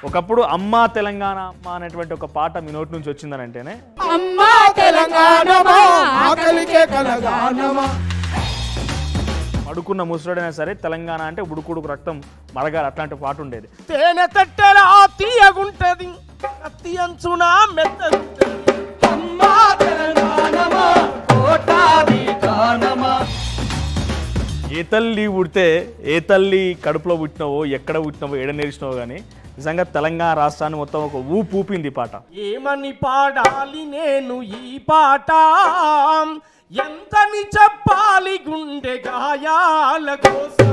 ఒకప్పుడు అమ్మా తెలంగాణ అమ్మ అనేటువంటి ఒక పాట మీ నోటి నుంచి వచ్చిందని అంటేనే అమ్మా తెలంగాణ ఆకలికే కలగానమా అడుకున్న ముసడైనా సరే తెలంగాణ అంటే ఉడుకుడుకు రక్తం మరగాలి అట్లాంటి పాట ఉండేది. తేనె తట్టెల తీయగుంటది అత్తి అంచున మెత్తగుంటది అమ్మా తెలంగాణమా కోటాది గానమా. ఏ తల్లి పుడితే ఏ తల్లి కడుపులో పుట్టినవో ఎక్కడ పుట్టినవో ఏడ నేర్చినవో కానీ నిజంగా తెలంగాణ రాష్ట్రాన్ని మొత్తం ఒక ఊపింది పాట. ఏమని పాడాలి నేను ఈ పాట ఎంతని చెప్పాలి గుండె గాయాల కోసం.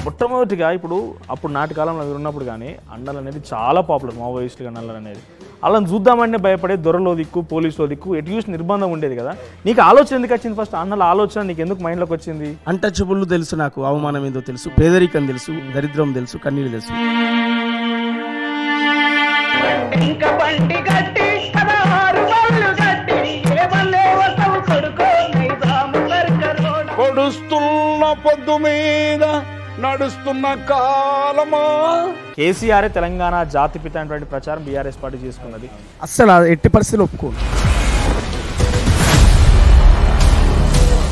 మొట్టమొదటిగా ఇప్పుడు అప్పుడు నాటి కాలంలో ఉన్నప్పుడు కానీ అన్నలు అనేది చాలా పాపులర్, మావోయిస్టులు అన్నలు అనేది. అలా చూద్దామంటే భయపడే దొరలో దిక్కు పోలీసులో దిక్కు ఎటు చూసి నిర్బంధం ఉండేది కదా. నీకు ఆలోచన ఎందుకు వచ్చింది? ఫస్ట్ అన్నల ఆలోచన నీకు ఎందుకు మైండ్లోకి వచ్చింది? అంటచబుల్ తెలుసు, నాకు అవమానం ఏందో తెలుసు, పేదరికం తెలుసు, దరిద్రం తెలుసు, కన్నీళ్ళు తెలుసు. కొడుస్తున్న పొద్దు మీద నడుస్తున్న కాలమా. కేసీఆర్ తెలంగాణ జాతిపిత అనేటువంటి ప్రచారం బీఆర్ఎస్ పార్టీ చేసుకున్నది. అస్సలు ఎట్టి పరిస్థితులు ఒప్పుకోను.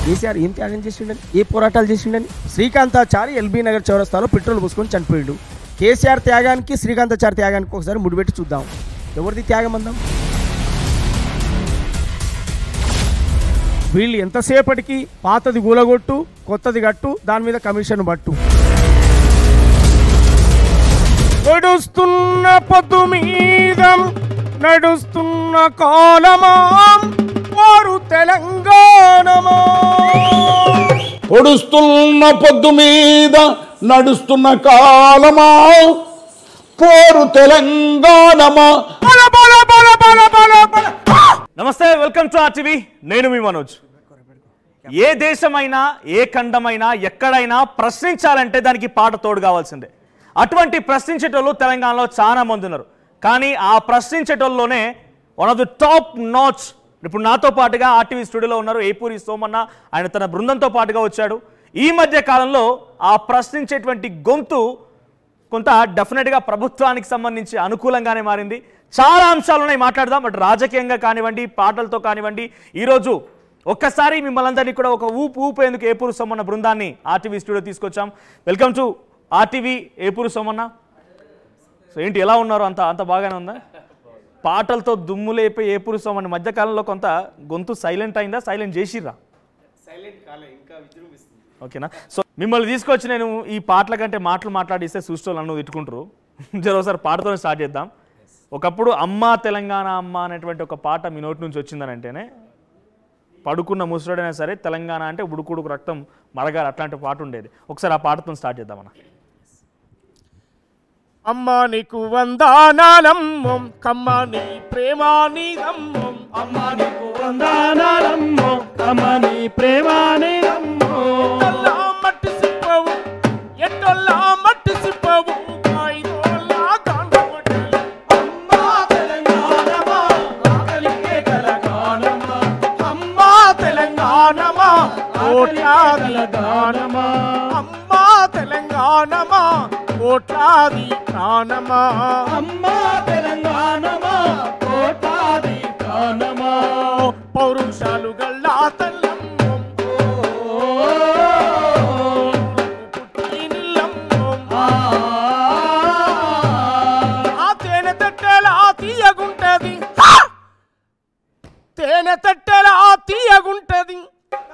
కేసీఆర్ ఏం త్యాగం చేసిండని, ఏ పోరాటాలు చేసిండని? శ్రీకాంతాచారి ఎల్బీ నగర్ చౌరస్తాలో పెట్రోల్ పోసుకొని చనిపోయాడు. కేసీఆర్ త్యాగానికి శ్రీకాంతాచారి త్యాగానికి ఒకసారి ముడిపెట్టి చూద్దాం. ఎవరిది త్యాగం అందాం? వీళ్ళు ఎంతసేపటికి పాతది గూలగొట్టు కొత్తది కట్టు దాని మీద కమిషన్ పట్టు. నడుస్తున్న పొద్దు మీద నడుస్తున్న కాలమా వారు తెలంగాణమా. పొడుస్తున్న పొద్దు మీద నడుస్తున్న కాలమా పోరు తెలంగాణమా. నమస్తే, వెల్కమ్ టు ఆర్టీవీ. నేను మీ మనోజ్. ఏ దేశమైనా ఏ ఖండమైనా ఎక్కడైనా ప్రశ్నించాలంటే దానికి పాట తోడు కావాల్సిందే. అటువంటి ప్రశ్నించేటోళ్ళు తెలంగాణలో చాలా మంది ఉన్నారు. కానీ ఆ ప్రశ్నించేటోళ్ళలోనే one of the top notch ఇప్పుడు నాతో పాటుగా ఆర్టీవీ స్టూడియోలో ఉన్నారు ఏపూరి సోమన్న. ఆయన తన బృందంతో పాటుగా వచ్చాడు. ఈ మధ్య కాలంలో ఆ ప్రశ్నించేటువంటి గొంతు కొంత డెఫినెట్గా ప్రభుత్వానికి సంబంధించి అనుకూలంగానే మారింది. చాలా అంశాలు ఉన్నాయి, మాట్లాడదాం. బట్ రాజకీయంగా కానివ్వండి, పాటలతో కానివ్వండి, ఈరోజు ఒక్కసారి మిమ్మల్ని అందరినీ కూడా ఒక ఊపేందుకు ఏపూరు సోమన్న బృందాన్ని ఆర్టీవీ స్టూడియో తీసుకొచ్చాం. Welcome to RTV Epuru Somanna. So ఏంటి, ఎలా ఉన్నారు? అంత బాగానే ఉందా? పాటలతో దుమ్ములేపే ఏపూరు సోమన్న మధ్యకాలంలో కొంత గొంతు సైలెంట్ అయిందా? సైలెంట్ చేసిర్రా? ఓకేనా? సో మిమ్మల్ని తీసుకొచ్చి నేను ఈ పాటల కంటే మాట్లాడిస్తే చూస్తూ నన్ను తిట్టుకుంటారు. ఒకసారి పాటతోనే స్టార్ట్ చేద్దాం. ఒకప్పుడు అమ్మా తెలంగాణ అమ్మ అనేటువంటి ఒక పాట మీ నోటి నుంచి వచ్చిందని అంటేనే పడుకున్న ముసడైనా సరే తెలంగాణ అంటే ఉడుకుడుకు రక్తం మరగాలి అట్లాంటి పాట ఉండేది. ఒకసారి ఆ పాటతో స్టార్ట్ చేద్దామన్న. అమ్మా నీకు వందనాలమ్మో కమ్మా నీ ప్రేమానిదమ్మో. అమ్మా నీకు వందనాలమ్మో కమ్మా నీ ప్రేమానిదమ్మో. ఎట్టొల్లా మట్టి సిప్పవు ఎట్టొల్లా మట్టి సిప్పవు కాయిదోల్లా కాండవటలు. అమ్మా తెలంగాణమా ఆకలికే కలగానమా. అమ్మా తెలంగాణమా కోట్లాది గానమా. అమ్మా తెలంగాణమా కోట్లాది ప్రాణమా. అమ్మా తెలంగాణమా కోట్లాది ప్రాణమా. పౌరుషాలు గల్లా తల్లమ్మో పుట్టినిల్లమ్మో. ఆ తేనె తట్టెలా తీయగుంటది, తేనె తట్టెలా తీయగుంటది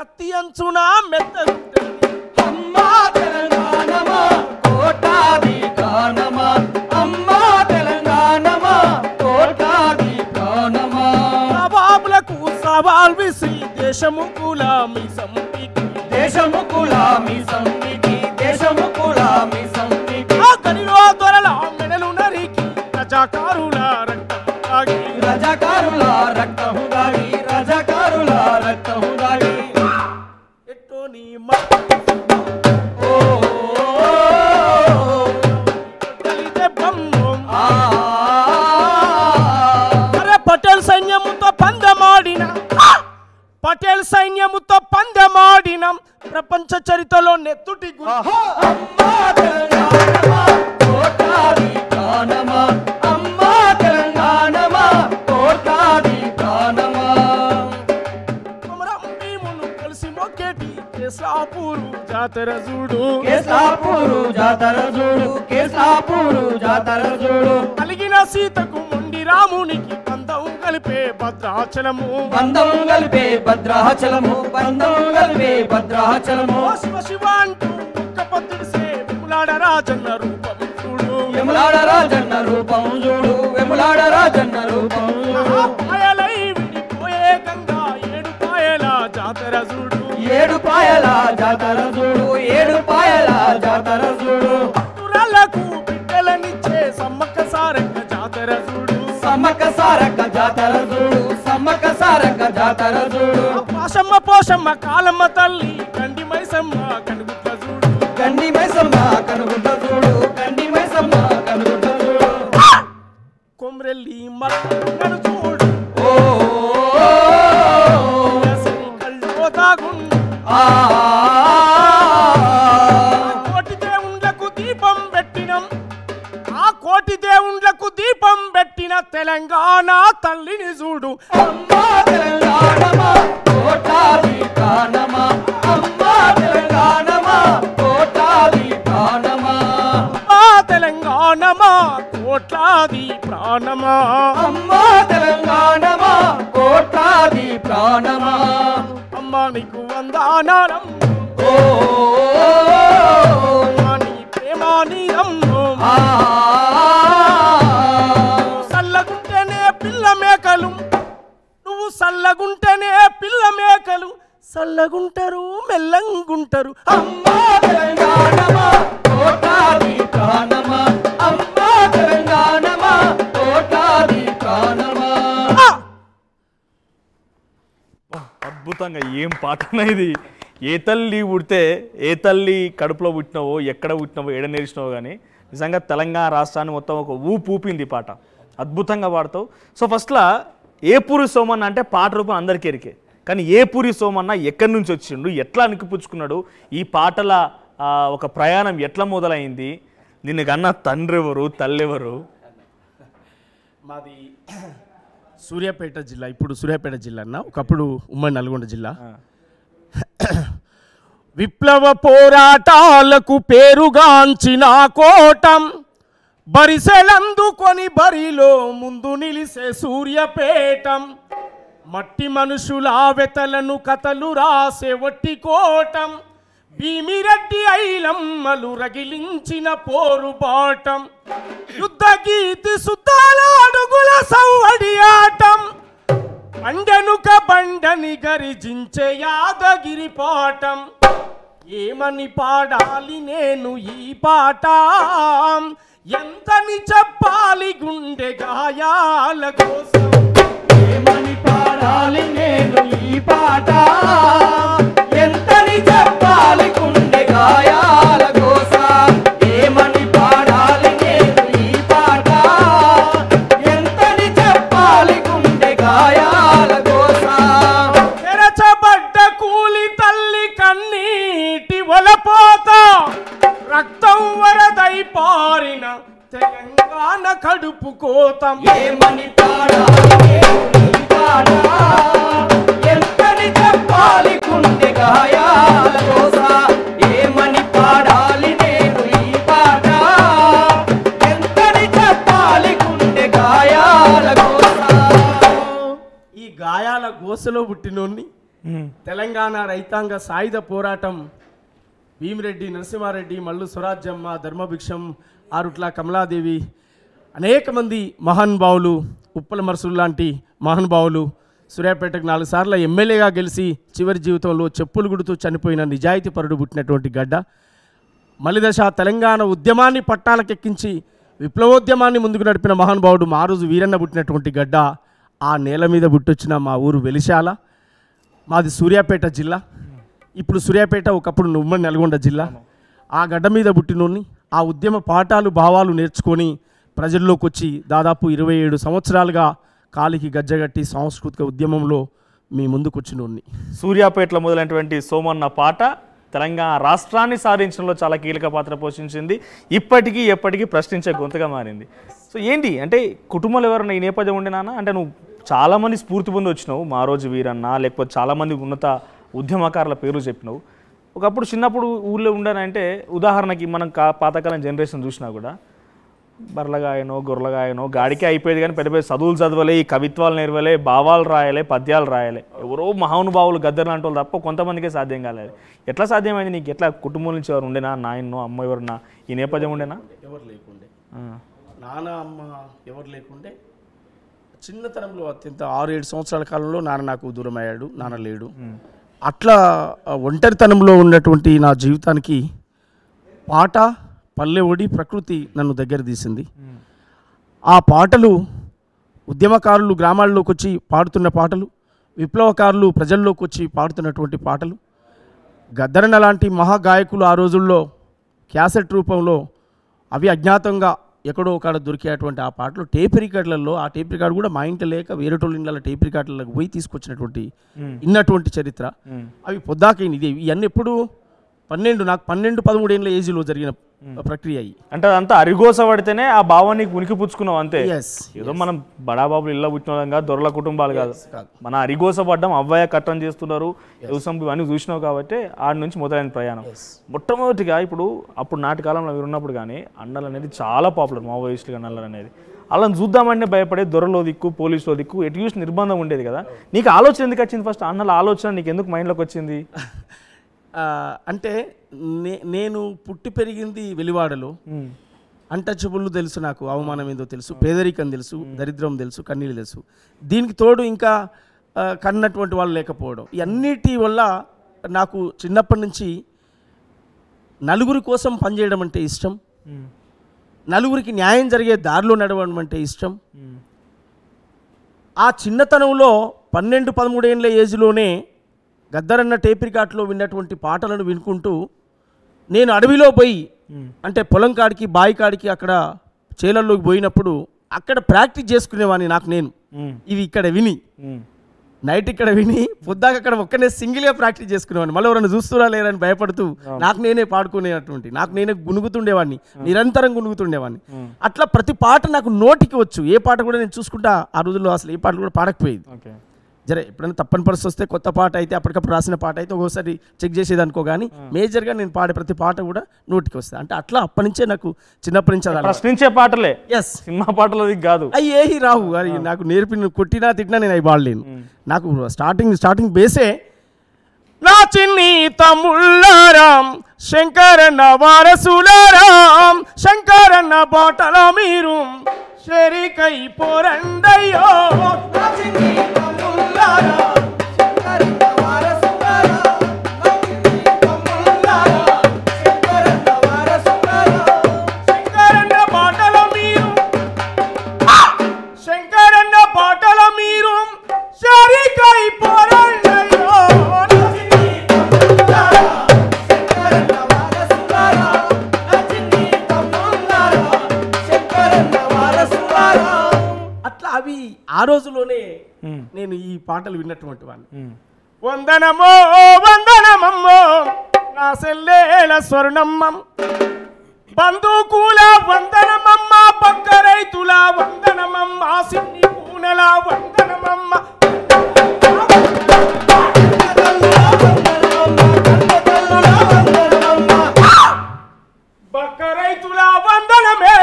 అత్తి అంచున మెత్తగుంటది. అమ్మా తెలంగాణమా కోటాది గానమా. అమ్మా తెలంగాణమా కోటాది ప్రాణమా. నవాబులకు సవాల్ విసి దేశము గులామి సంపికి, దేశము గులామి సంపికి, దేశము గులామి సంపికి. ఆ గనిలో దొరల మెడలు నరికి రజాకారుల రక్తము దాగి, రజాకారుల రక్తము దాగి, రజాకారుల రక్తము దాగి. ఎట్టో నీ పటేల్ సైన్యముతో పందెమాడిన, పటేల్ సైన్యముతో పందెమాడిన ప్రపంచ చరిత్రలో నెత్తుటి గుర్తు. అమ్మా తెలంగాణ తెలంగాణమా కోట్లాది ప్రాణమా అమ్మా తెలంగాణమా కోట్లాది ప్రాణమా కొమరం భీమును కలిసి మొక్కేటి కేసాపూరు జాతర చూడు కేసాపూరు జాతర చూడు కేసాపూరు జాతర చూడు కలిగిన సీతకు మొండి రామునికి బంధం కలిపే భద్రాచలము బంధం కలిపే భద్రాచలము బంధం కలిపే భద్రాచలము శివ శివ అంటూ ఒక్క పొద్దుడిసే విములాడ రాజన్న రూపం చూడు వెములాడ రాజన్న రూపం చూడు వెములాడ రాజన్న రూపం చూడు పాయలై విడిపోయే గంగా ఏడు పాయల జాతర చూడు ఏడు పాయల జాతర చూడు ఏడు పాయల జాతర చూడు తురలకు బిడ్డలనిచ్చే సమ్మక్క సారక్క జాతర చూడు సమ్మక్క సారక్క జాతర చూడు సమ్మక్క సారక్క జాతర చూడు పాశమ్మ పోషమ్మ కాలమ్మ తల్లి గండి మైసమ్మ కనుగుట్ల చూడు గండి మైసమ్మ కనుగుడ్డ చూడు గండి మైసమ్మ కనుగుడ్డ చూడు కొమ్రెల్లి మల్లను చూడు ఓ కళ్ళో దాగుండు ఆ కోటి దేవుండ్లకు దీపం పెట్టినం ఆ కోటి దేవుండ్లకు దీపం పెట్టిన తెలంగాణ తల్లిని చూడు అమ్మా తెలంగాణమా కోట్లాది ప్రాణమా అమ్మా తెలంగాణమా కోట్లాది ప్రాణమా ఆ తెలంగాణమా కోట్లాది ప్రాణమా అమ్మా తెలంగాణమా కోట్లాది ప్రాణమా అమ్మా నీకు వందనాలం ఓ అమ్మా నీ ప్రేమ నీరమ్ము ఆ సల్లగుంటేనే పిల్ల మేకలు నువ్వు సల్లగుంటేనే పిల్ల మేకలు సల్లగుంటారు మెల్లంగుంటారు అమ్మా తెలంగాణమా కోట్లాది ప్రాణమా అమ్మా తెలంగాణమా కోట్లాది ప్రాణమా అద్భుతంగా ఏం పాటనా ఇది. ఏ తల్లి పుడితే ఏ తల్లి కడుపులో పుట్టినవో ఎక్కడ పుట్టినవో ఏడ నేర్చినావో కానీ నిజంగా తెలంగాణ రాష్ట్రాన్ని మొత్తం ఒక ఊపింది ఈ పాట. అద్భుతంగా పాడతావు. సో ఫస్ట్లో ఏపూరి సోమన్న అంటే పాట రూపం అందరికీ ఎరికే, కానీ ఏపూరి సోమన్న ఎక్కడి నుంచి వచ్చిండు, ఎట్లా అనికిపుచ్చుకున్నాడు, ఈ పాటల ఒక ప్రయాణం ఎట్లా మొదలైంది, నిన్ను కన్నా తండ్రి ఎవరు తల్లి ఎవరు? మాది సూర్యాపేట జిల్లా, ఇప్పుడు సూర్యాపేట జిల్లా అన్న, ఒకప్పుడు ఉమ్మడి నల్గొండ జిల్లా. విప్లవ పోరాటాలకు పేరుగాంచిన కోటం బరిసెలందుకొని బరిలో ముందు నిలిసే సూర్యపేటం. మట్టి మనుషుల వెతలను కథలు రాసే వట్టి కోటం. భీమిరెడ్డి ఐలమ్మలు రగిలించిన పోరుబాటం. యుద్ధ గీతి సుద్దాల అడుగుల సవ్వడి ఆటం. బండెనుక బండని గరిజించే యాదగిరి పాటం. ఏమని పాడాలి నేను ఈ పాట, ఎంతని చెప్పాలి గుండె గాయాల కోసం. ఏమని పాడాలి నేను ఈ పాట, ఎంతని చెప్పాలి గుండె గాయాల కోసం. ఏమని పాడాలి నేను ఈ పాట, ఎంతని చెప్పాలి గుండె గాయాల కోసం. తెరచబడ్డ కూలి తల్లి కన్నీటి వలపోత, రక్తం వరదై పారిన తెలంగాణ కడుపు కోతం. ఏమని పాడాలి నేను ఈ పాట, ఎంతని చెప్పాలి గుండె గాయాల కోసం. ఏమని పాడాలి నేను ఈ పాట, ఎంతని చెప్పాలి గుండె గాయాల కోసం. ఈ గాయాల గోసలో పుట్టినోన్ని తెలంగాణ రైతాంగ సాయుధ పోరాటం భీమిరెడ్డి, నరసింహారెడ్డి, మల్లు స్వరాజ్యమ్మ, ధర్మభిక్షం, ఆరుట్ల కమలాదేవి, అనేక మంది మహానుభావులు, ఉప్పల మరుసులు లాంటి మహానుభావులు, సూర్యాపేటకు 4 సార్లు ఎమ్మెల్యేగా గెలిచి చివరి జీవితంలో చెప్పులు గుడుతూ చనిపోయిన నిజాయితీ పరుడు పుట్టినటువంటి గడ్డ. మలిదశ తెలంగాణ ఉద్యమాన్ని పట్టాలకెక్కించి విప్లవోద్యమాన్ని ముందుకు నడిపిన మహానుభావుడు మారోజు వీరన్న పుట్టినటువంటి గడ్డ. ఆ నేల మీద పుట్టొచ్చిన మా ఊరు వెలిశాల. మాది సూర్యాపేట జిల్లా, ఇప్పుడు సూర్యాపేట ఒకప్పుడు ఉమ్మడి నల్గొండ జిల్లా. ఆ గడ్డ మీద పుట్టినోన్ని, ఆ ఉద్యమ పాఠాలు భావాలు నేర్చుకొని ప్రజల్లోకి వచ్చి దాదాపు 27 సంవత్సరాలుగా కాలికి గజ్జగట్టి సాంస్కృతిక ఉద్యమంలో మీ ముందుకు వచ్చినోన్ని. సూర్యాపేటలో మొదలైనటువంటి సోమన్న పాట తెలంగాణ రాష్ట్రాన్ని సాధించడంలో చాలా కీలక పాత్ర పోషించింది. ఇప్పటికీ ఎప్పటికీ ప్రశ్నించే గొంతుగా మారింది. సో ఏంటి అంటే కుటుంబంలో ఎవరైనా ఈ నేపథ్యం ఉండేనా? అంటే నువ్వు చాలామంది స్ఫూర్తి పొంది వచ్చినావు, మా రోజు వీరన్న, లేకపోతే చాలామంది ఉన్నత ఉద్యమకారుల పేరు చెప్పినావు. ఒకప్పుడు చిన్నప్పుడు ఊళ్ళో ఉండనంటే ఉదాహరణకి మనం పాతకాలం జనరేషన్ చూసినా కూడా బర్రలగాయనో గొర్రెలగాయనో గాడికే అయిపోయేది, కానీ పెద్ద పెద్ద చదువులు చదవలే, ఈ కవిత్వాలు నేర్వలే, భావాలు రాయలే, పద్యాలు రాయలే. ఎవరో మహానుభావులు గద్దరు లాంటి వాళ్ళు తప్ప కొంతమందికే సాధ్యం కాలేదు. ఎట్లా సాధ్యమైంది నీకు? ఎట్లా కుటుంబం నుంచి ఎవరు ఉండేనా? నాయనో అమ్మ ఎవరన్నా ఈ నేపథ్యం ఉండేనా? ఎవరు లేకుండే, నాన్న అమ్మ ఎవరు లేకుండే. చిన్నతనంలో అత్యంత 6-7 సంవత్సరాల కాలంలో నాన్న నాకు దూరం అయ్యాడు, నాన్న లేడు. అట్లా ఒంటరితనంలో ఉన్నటువంటి నా జీవితానికి పాట, పల్లె ఒడి, ప్రకృతి నన్ను దగ్గర తీసింది. ఆ పాటలు ఉద్యమకారులు గ్రామాల్లోకి వచ్చి పాడుతున్న పాటలు, విప్లవకారులు ప్రజల్లోకి వచ్చి పాడుతున్నటువంటి పాటలు, గద్దరన్న లాంటి మహాగాయకులు ఆ రోజుల్లో క్యాసెట్ రూపంలో అవి అజ్ఞాతంగా ఎక్కడో ఒకడ దొరికేటువంటి ఆ పాటలు టేప్ రికార్డులలో, ఆ టేప్ రికార్డు కూడా మా ఇంట్లో లేక వేరేటోళ్ళ ఇళ్ళ టేప్ రికార్డులకు పోయి తీసుకొచ్చినటువంటి ఇన్నటువంటి చరిత్ర. అవి పొద్దాకైంది. ఇది ఇవన్నీ ఎప్పుడు 12-13 ఏళ్ళ ఏజ్లో జరిగిన ప్రక్రియ. అంటే అదంతా అరిగోస పడితేనే ఆ భావాన్ని ఉనికి పుచ్చుకున్నావు అంతే. ఏదో మనం బడాబాబులు ఇళ్ళ పుట్టిన దొరల కుటుంబాలు కాదు, మన అరిగోస పడ్డం, అవ్వయ్య కట్టం చేస్తున్నారు, ఇవన్నీ చూసినావు కాబట్టి ఆడి నుంచి మొదలైన ప్రయాణం. మొట్టమొదటిగా ఇప్పుడు అప్పుడు నాటి కాలంలో మీరు ఉన్నప్పుడు కానీ అన్నలు అనేది చాలా పాపులర్, మావోయిస్టులు కానీ అన్నలు అనేది. వాళ్ళని చూద్దామంటే భయపడే దొరలో దిక్కు, పోలీసులో దిక్కు, ఎటు చూసి నిర్బంధం ఉండేది కదా. నీకు ఆలోచన ఎందుకు వచ్చింది? ఫస్ట్ అన్నల ఆలోచన నీకు ఎందుకు మైండ్లోకి వచ్చింది? అంటే నేను పుట్టి పెరిగింది వెలివాడలో. అంటచబుల్ తెలుసు, నాకు అవమానం ఏందో తెలుసు, పేదరికం తెలుసు, దరిద్రం తెలుసు, కన్నీళ్ళు తెలుసు. దీనికి తోడు ఇంకా కన్నటువంటి వాళ్ళు లేకపోవడం, ఇవన్నిటి వల్ల నాకు చిన్నప్పటి నుంచి నలుగురి కోసం పనిచేయడం అంటే ఇష్టం, నలుగురికి న్యాయం జరిగే దారిలో నడవడం అంటే ఇష్టం. ఆ చిన్నతనంలో 12-13 ఏళ్ళ ఏజ్లోనే గద్దరన్న టేప్ రికార్డులో విన్నటువంటి పాటలను వినుకుంటూ నేను అడవిలో పోయి, అంటే పొలం కాడికి, బావి కాడికి, అక్కడ చేలల్లోకి పోయినప్పుడు అక్కడ ప్రాక్టీస్ చేసుకునేవాడిని. నాకు నేను ఇవి ఇక్కడ విని, నైట్ ఇక్కడ విని, పొద్దాక అక్కడ ఒక్కనే సింగిల్గా ప్రాక్టీస్ చేసుకునేవాడిని. మళ్ళీ ఎవరైనా చూస్తురా లేరని భయపడుతూ నాకు నేనే పాడుకునేటువంటి, నాకు నేనే గునుగుతుండేవాడిని, నిరంతరం గునుగుతుండేవాడిని. అట్లా ప్రతి పాట నాకు నోటికి వచ్చు. ఏ పాట కూడా నేను చూసుకుంటా ఆ రోజుల్లో అసలు ఏ పాట కూడా పాడకపోయేది. జరే ఎప్పుడైనా తప్పని పరిస్థితి వస్తే కొత్త పాట అయితే, అప్పటికప్పుడు రాసిన పాట అయితే ఒక్కోసారి చెక్ చేసేది అనుకో, కానీ మేజర్గా నేను పాడే ప్రతి పాట కూడా నోటికి వస్తుంది. అంటే అట్లా అప్పటి నుంచే నాకు చిన్నప్పటి నుంచి ప్రశ్నించే పాటలే, ఎస్, సినిమా పాటలు కాదు, అవి ఏహి రావు. అది నాకు నేర్పిన, కొట్టినా తిట్టినా నేను అవి పాడలేను. నాకు స్టార్టింగ్ బేసే నా చిన్ని తమ్ముళ్ళారాం, శంకరన్న వారసులారాం, శంకరన్న బాటల మీరు షరికై పోరండయ్యో. ఆ రోజులోనే నేను ఈ పాటలు విన్నటువంటి వాడిని. వందనమో వందనమమ్మో నా సెల్లేల స్వర్ణమ్మం, బంధుకూల వందనమమ్మ, పక్క రైతుల వందనమమ్మ, సిన్ని పూనెల వందనమమ్మ, పక్క రైతుల వందనమే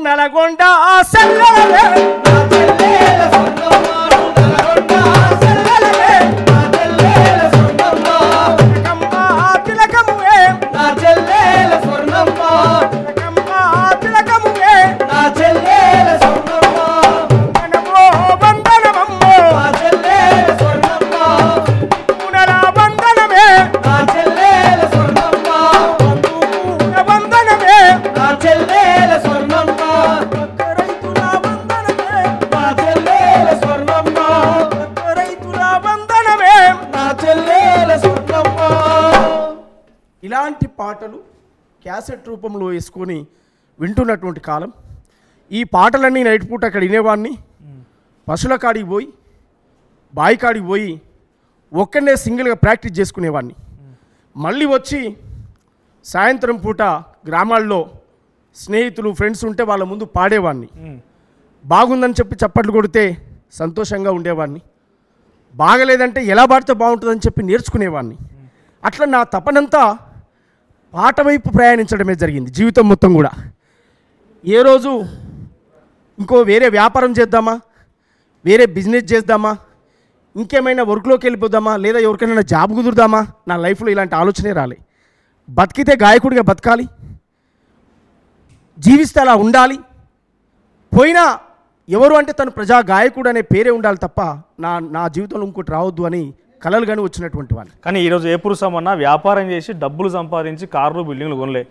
నల్గొండ సెల్లలే తిలకమువే నా చెల్లెల పాటలు క్యాసెట్ రూపంలో వేసుకొని వింటున్నటువంటి కాలం. ఈ పాటలన్నీ నైట్ పూట అక్కడ వినేవాడిని. పశువుల కాడికి పోయి బావి కాడికి పోయి ఒక్కనే సింగిల్గా ప్రాక్టీస్ చేసుకునేవాడిని. మళ్ళీ వచ్చి సాయంత్రం పూట గ్రామాల్లో స్నేహితులు ఫ్రెండ్స్ ఉంటే వాళ్ళ ముందు పాడేవాడిని. బాగుందని చెప్పి చప్పట్లు కొడితే సంతోషంగా ఉండేవాడిని. బాగలేదంటే ఎలా పాడితే బాగుంటుందని చెప్పి నేర్చుకునేవాడిని. అట్లా నా తపనంతా పాట వైపు ప్రయాణించడమే జరిగింది జీవితం మొత్తం కూడా. ఏ రోజు ఇంకో వేరే వ్యాపారం చేద్దామా, వేరే బిజినెస్ చేద్దామా, ఇంకేమైనా వర్క్లోకి వెళ్ళిపోదామా, లేదా ఎవరికైనా జాబ్ కుదురుదామా, నా లైఫ్లో ఇలాంటి ఆలోచనే రాలే. బతికితే గాయకుడిగా బతకాలి, జీవిస్తే అలా ఉండాలి, పోయినా ఎవరు అంటే తను ప్రజా గాయకుడు అనే పేరే ఉండాలి తప్ప నా జీవితంలో ఇంకోటి రావద్దు అని కలలు కానీ వచ్చినటువంటి వాళ్ళు. కానీ ఈరోజు ఏ పురుషమన్నా వ్యాపారం చేసి డబ్బులు సంపాదించి కార్లు బిల్డింగ్లు కొనలే,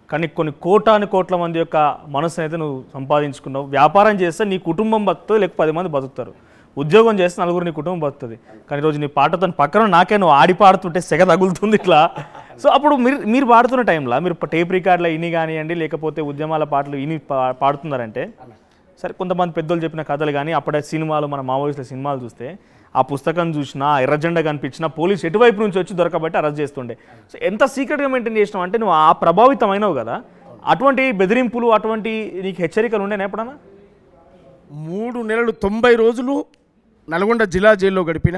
కానీ కొన్ని కోట్ల మంది యొక్క మనసుని అయితే నువ్వు సంపాదించుకున్నావు. వ్యాపారం చేస్తే నీ కుటుంబం బతుకుతుంది, లేక 10 మంది బతుకుతారు. ఉద్యోగం చేస్తే 4 నీ కుటుంబం బతుకుతుంది. కానీ ఈరోజు నీ పాటతో పక్కన నాకే నువ్వు ఆడి పాడుతుంటే సెగ తగులుతుంది ఇట్లా. సో అప్పుడు మీరు పాడుతున్న టైంలో మీరు టేప్ రికార్డులో ఇని కానివ్వండి, లేకపోతే ఉద్యమాల పాటలు ఇని పాడుతున్నారంటే, సరే కొంతమంది పెద్దలు చెప్పిన కథలు కానీ అప్పుడే సినిమాలు, మన మావోయిస్టుల సినిమాలు చూస్తే ఆ పుస్తకం చూసినా, ఎర్రజెండా కనిపించినా పోలీసు ఎటువైపు నుంచి వచ్చి దొరకబట్టి అరెస్ట్ చేస్తుండే. సో ఎంత సీక్రెట్గా మెయింటైన్ చేసినావు అంటే నువ్వు ఆ ప్రభావితమైనవు కదా. అటువంటి బెదిరింపులు, అటువంటి నీకు హెచ్చరికలు ఉండేనా ఎప్పుడన్నా? 3 నెలలు 90 రోజులు నల్గొండ జిల్లా జైల్లో గడిపిన,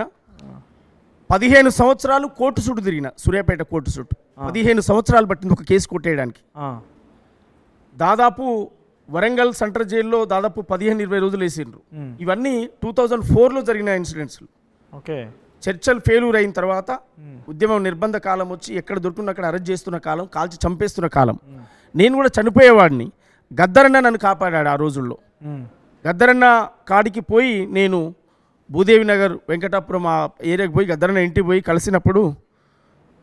15 సంవత్సరాలు కోర్టు చుట్టూ తిరిగిన, సూర్యాపేట కోర్టు చుట్టూ 15 సంవత్సరాలు పట్టింది ఒక కేసు కొట్టేయడానికి. దాదాపు వరంగల్ సెంట్రల్ జైల్లో దాదాపు 15-20 రోజులు వేసిండ్రు. ఇవన్నీ 2004లో జరిగిన ఇన్సిడెంట్స్లు. ఓకే, చర్చలు ఫెయిల్యూర్ అయిన తర్వాత ఉద్యమం నిర్బంధ కాలం వచ్చి ఎక్కడ దొరుకుతున్న అక్కడ అరెస్ట్ చేస్తున్న కాలం, కాల్చి చంపేస్తున్న కాలం. నేను కూడా చనిపోయేవాడిని. గద్దరన్న నన్ను కాపాడాడు ఆ రోజుల్లో. గద్దరన్న కాడికి పోయి నేను భూదేవి నగర్ వెంకటాపురం ఆ ఏరియాకి పోయి గద్దరన్న ఇంటికి పోయి కలిసినప్పుడు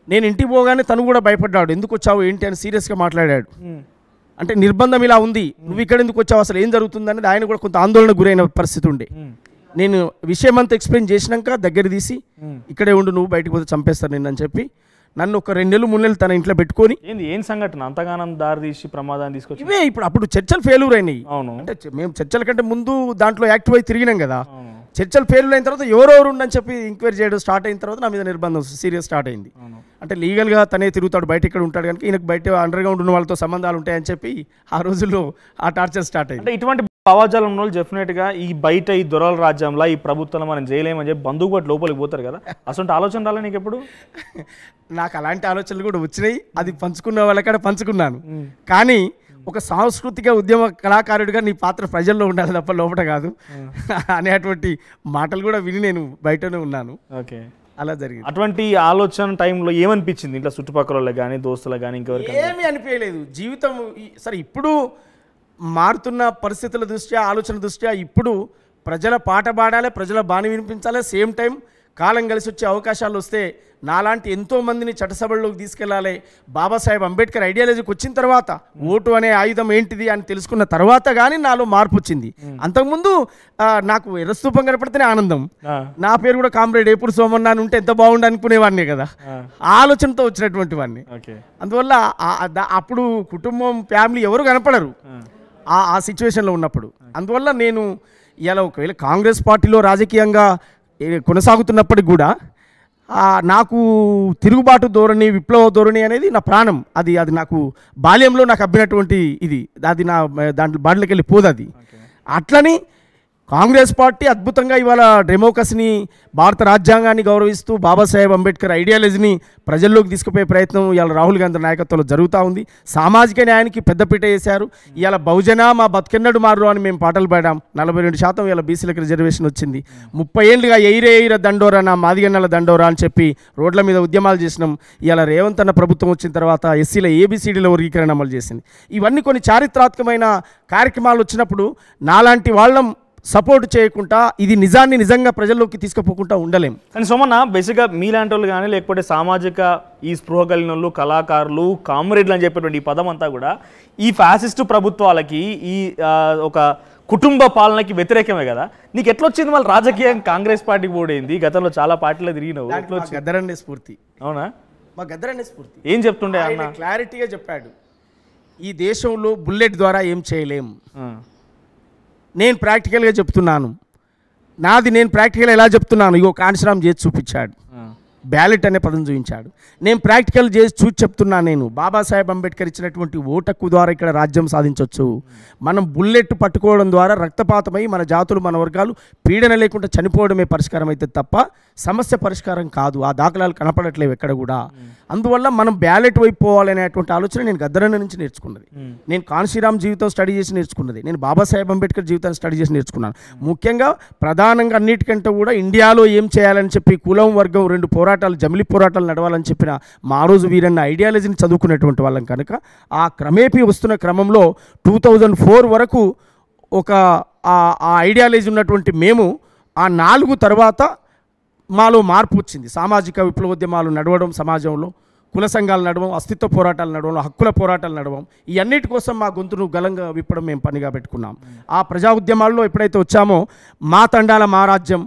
నేను ఇంటికి పోగానే తను కూడా భయపడ్డాడు. ఎందుకు వచ్చావు ఏంటి అని సీరియస్గా మాట్లాడాడు. అంటే నిర్బంధం ఇలా ఉంది, నువ్వు ఇక్కడ ఎందుకు వచ్చావు, అసలు ఏం జరుగుతుందనేది ఆయన కూడా కొంత ఆందోళన గురైన పరిస్థితి ఉండే. నేను విషయం అంతా ఎక్స్ప్లెయిన్ చేసినాక దగ్గర తీసి ఇక్కడే ఉండు, నువ్వు బయటకు పోతే చంపేస్తాను నేను అని చెప్పి నన్ను ఒక 2 నెలలు 3 నెలలు తన ఇంట్లో పెట్టుకొని. ఏం సంఘటన అంతగానం దారి తీసి ప్రమాదాన్ని తీసుకొచ్చి? ఇవే అప్పుడు చర్చలు ఫెయిల్యూర్ అయినాయి. అవును, అంటే మేము చర్చల కంటే ముందు దాంట్లో యాక్టివ్ అయి తిరిగినాం కదా. చర్చలు ఫెయిల్యూర్ అయిన తర్వాత ఎవరెవరు ఉండని చెప్పి ఎంక్వైరీ చేయడం స్టార్ట్ అయిన తర్వాత నా మీద నిర్బంధం సీరియస్ స్టార్ట్ అయింది. అంటే లీగల్గా తనే తిరుగుతాడు, బయట ఇక్కడ ఉంటాడు కనుక ఈయనకు బయట అండర్ గ్రౌండ్ ఉన్న వాళ్ళతో సంబంధాలు ఉంటాయని చెప్పి ఆ రోజుల్లో ఆ టార్చర్ స్టార్ట్ అయింది. అంటే ఇటువంటి భావాజాలం ఉన్న వాళ్ళు డెఫినెట్గా ఈ బయట ఈ దొరల రాజ్యంలో ఈ ప్రభుత్వంలో మనం చేయలేమని చెప్పి బంధువు బట్టి లోపలికి పోతారు కదా. అసలు ఆలోచన రాలే నీకు ఎప్పుడు? నాకు అలాంటి ఆలోచనలు కూడా వచ్చినాయి. అది పంచుకున్న వాళ్ళక్కడ పంచుకున్నాను. కానీ ఒక సాంస్కృతిక ఉద్యమ కళాకారుడిగా నీ పాత్ర ప్రజల్లో ఉండాలి తప్ప లోపల కాదు అనేటువంటి మాటలు కూడా విని నేను బయటనే ఉన్నాను. ఓకే, అలా జరిగింది. అటువంటి ఆలోచన టైంలో ఏమనిపించింది ఇంట్లో చుట్టుపక్కల వాళ్ళకి కానీ దోస్తులకు కానీ ఇంకెవరికి? ఏమీ అనిపించలేదు. జీవితం సరే ఇప్పుడు మారుతున్న పరిస్థితుల దృష్ట్యా, ఆలోచన దృష్ట్యా ఇప్పుడు ప్రజల పాట పాడాలి, ప్రజల బాణి వినిపించాలి. సేమ్ టైం కాలం కలిసి వచ్చే అవకాశాలు వస్తే నాలాంటి ఎంతోమందిని చట్టసభల్లోకి తీసుకెళ్ళాలి. బాబాసాహెబ్ అంబేద్కర్ ఐడియాలజీకి వచ్చిన తర్వాత ఓటు అనే ఆయుధం ఏంటిది అని తెలుసుకున్న తర్వాత కానీ నాలో మార్పు వచ్చింది. అంతకుముందు నాకు ఎర్రస్తూపం కనపడితేనే ఆనందం. నా పేరు కూడా కామ్రేడ్ ఏపూరు సోమన్న అని ఉంటే ఎంత బాగుండు అనుకునేవాడిని కదా. ఆలోచనతో వచ్చినటువంటి వాడిని. అందువల్ల అప్పుడు కుటుంబం, ఫ్యామిలీ ఎవరు కనపడరు ఆ సిచ్యువేషన్లో ఉన్నప్పుడు. అందువల్ల నేను ఇలా ఒకవేళ కాంగ్రెస్ పార్టీలో రాజకీయంగా కొనసాగుతున్నప్పటికి కూడా నాకు తిరుగుబాటు ధోరణి, విప్లవ ధోరణి అనేది నా ప్రాణం. అది నాకు బాల్యంలో నాకు అబ్బినటువంటి ఇది. అది నా దాంట్లో బాడీలోకి వెళ్ళి పోదు. అది అట్లని కాంగ్రెస్ పార్టీ అద్భుతంగా ఇవాళ డెమోక్రసీని, భారత రాజ్యాంగాన్ని గౌరవిస్తూ బాబాసాహెబ్ అంబేద్కర్ ఐడియాలజీని ప్రజల్లోకి తీసుకుపోయే ప్రయత్నం ఇవాళ రాహుల్ గాంధీ నాయకత్వంలో జరుగుతూ ఉంది. సామాజిక న్యాయానికి పెద్దపీట వేశారు. ఇవాళ బహుజన మా బతుకెన్నడు మారు అని మేము పాటలు పాడాం. 42% ఇవాళ బీసీలకు రిజర్వేషన్ వచ్చింది. 30 ఏళ్ళుగా ఎయిర దండోరా నా మాదిగన్నల దండోరా అని చెప్పి రోడ్ల మీద ఉద్యమాలు చేసినాం. ఇవాళ రేవంత్ అన్న ప్రభుత్వం వచ్చిన తర్వాత ఎస్సీల ఏబిసిడీల వర్గీకరణ అమలు చేసింది. ఇవన్నీ కొన్ని చారిత్రాత్మకమైన కార్యక్రమాలు వచ్చినప్పుడు నాలాంటి వాళ్ళం సపోర్ట్ చేయకుండా ఇది నిజంగా ప్రజల్లోకి తీసుకుపోకుండా ఉండలేం. కానీ సోమన్న బేసిక్గా మీలాంటి వాళ్ళు కానీ, లేకపోతే సామాజిక ఈ స్పృహ కలిగిన వాళ్ళు, కళాకారులు, కామ్రేడ్లు అని చెప్పేటువంటి ఈ పదం అంతా కూడా ఈ ఫ్యాసిస్టు ప్రభుత్వాలకి, ఈ ఒక కుటుంబ పాలనకి వ్యతిరేకమే కదా. నీకు ఎట్లా వచ్చింది మళ్ళీ రాజకీయం? కాంగ్రెస్ పార్టీకి పోయింది, గతంలో చాలా పార్టీలో తిరిగినావు. గద్దరన్నే స్ఫూర్తి. అవునా? మా గద్దరనే స్ఫూర్తి. ఏం చెప్తుండే అన్న? క్లారిటీగా చెప్పాడు, ఈ దేశంలో బుల్లెట్ ద్వారా ఏం చేయలేం. నేను ప్రాక్టికల్గా చెప్తున్నాను, నాది నేను ప్రాక్టికల్ ఎలా చెప్తున్నాను, ఇగో కాన్సరామ్ చేసి చూపించాడు, బ్యాలెట్ అనే పదం చూపించాడు. నేను ప్రాక్టికల్ చేసి చూసి చెప్తున్నాను. నేను బాబాసాహెబ్ అంబేద్కర్ ఇచ్చినటువంటి ఓటు హక్కు ద్వారా ఇక్కడ రాజ్యం సాధించవచ్చు. మనం బుల్లెట్ పట్టుకోవడం ద్వారా రక్తపాతమై మన జాతులు మన వర్గాలు పీడన లేకుండా చనిపోవడమే పరిష్కారం అయితే తప్ప సమస్య పరిష్కారం కాదు. ఆ దాఖలాలు కనపడట్లేవు ఎక్కడ కూడా. అందువల్ల మనం బ్యాలెట్ వైపు పోవాలనేటువంటి ఆలోచన నేను గద్దరన్న నుంచి నేర్చుకున్నది. నేను కాన్సీరామ్ జీవితం స్టడీ చేసి నేర్చుకున్నది. నేను బాబాసాహెబ్ అంబేద్కర్ జీవితాన్ని స్టడీ చేసి నేర్చుకున్నాను. ముఖ్యంగా ప్రధానంగా అన్నిటికంటే కూడా ఇండియాలో ఏం చేయాలని చెప్పి కులం వర్గం రెండు పోరాటాలు జమిలి పోరాటాలు నడవాలని చెప్పిన మారోజు వీరన్న ఐడియాలజీని చదువుకునేటువంటి వాళ్ళం కనుక ఆ క్రమేపీ వస్తున్న క్రమంలో 2004 వరకు ఒక ఆ ఐడియాలజీ ఉన్నటువంటి మేము ఆ 4 తర్వాత మాలో మార్పు వచ్చింది. సామాజిక విప్లవోద్యమాలు నడవడం, సమాజంలో కుల సంఘాలు నడవం, అస్తిత్వ పోరాటాలు నడవడం, హక్కుల పోరాటాలు నడవం, ఈ అన్నిటి కోసం మా గొంతును గలంగా విప్పడం మేము పనిగా పెట్టుకున్నాం. ఆ ప్రజా ఉద్యమాల్లో ఎప్పుడైతే వచ్చామో మా తండాల మా రాజ్యం,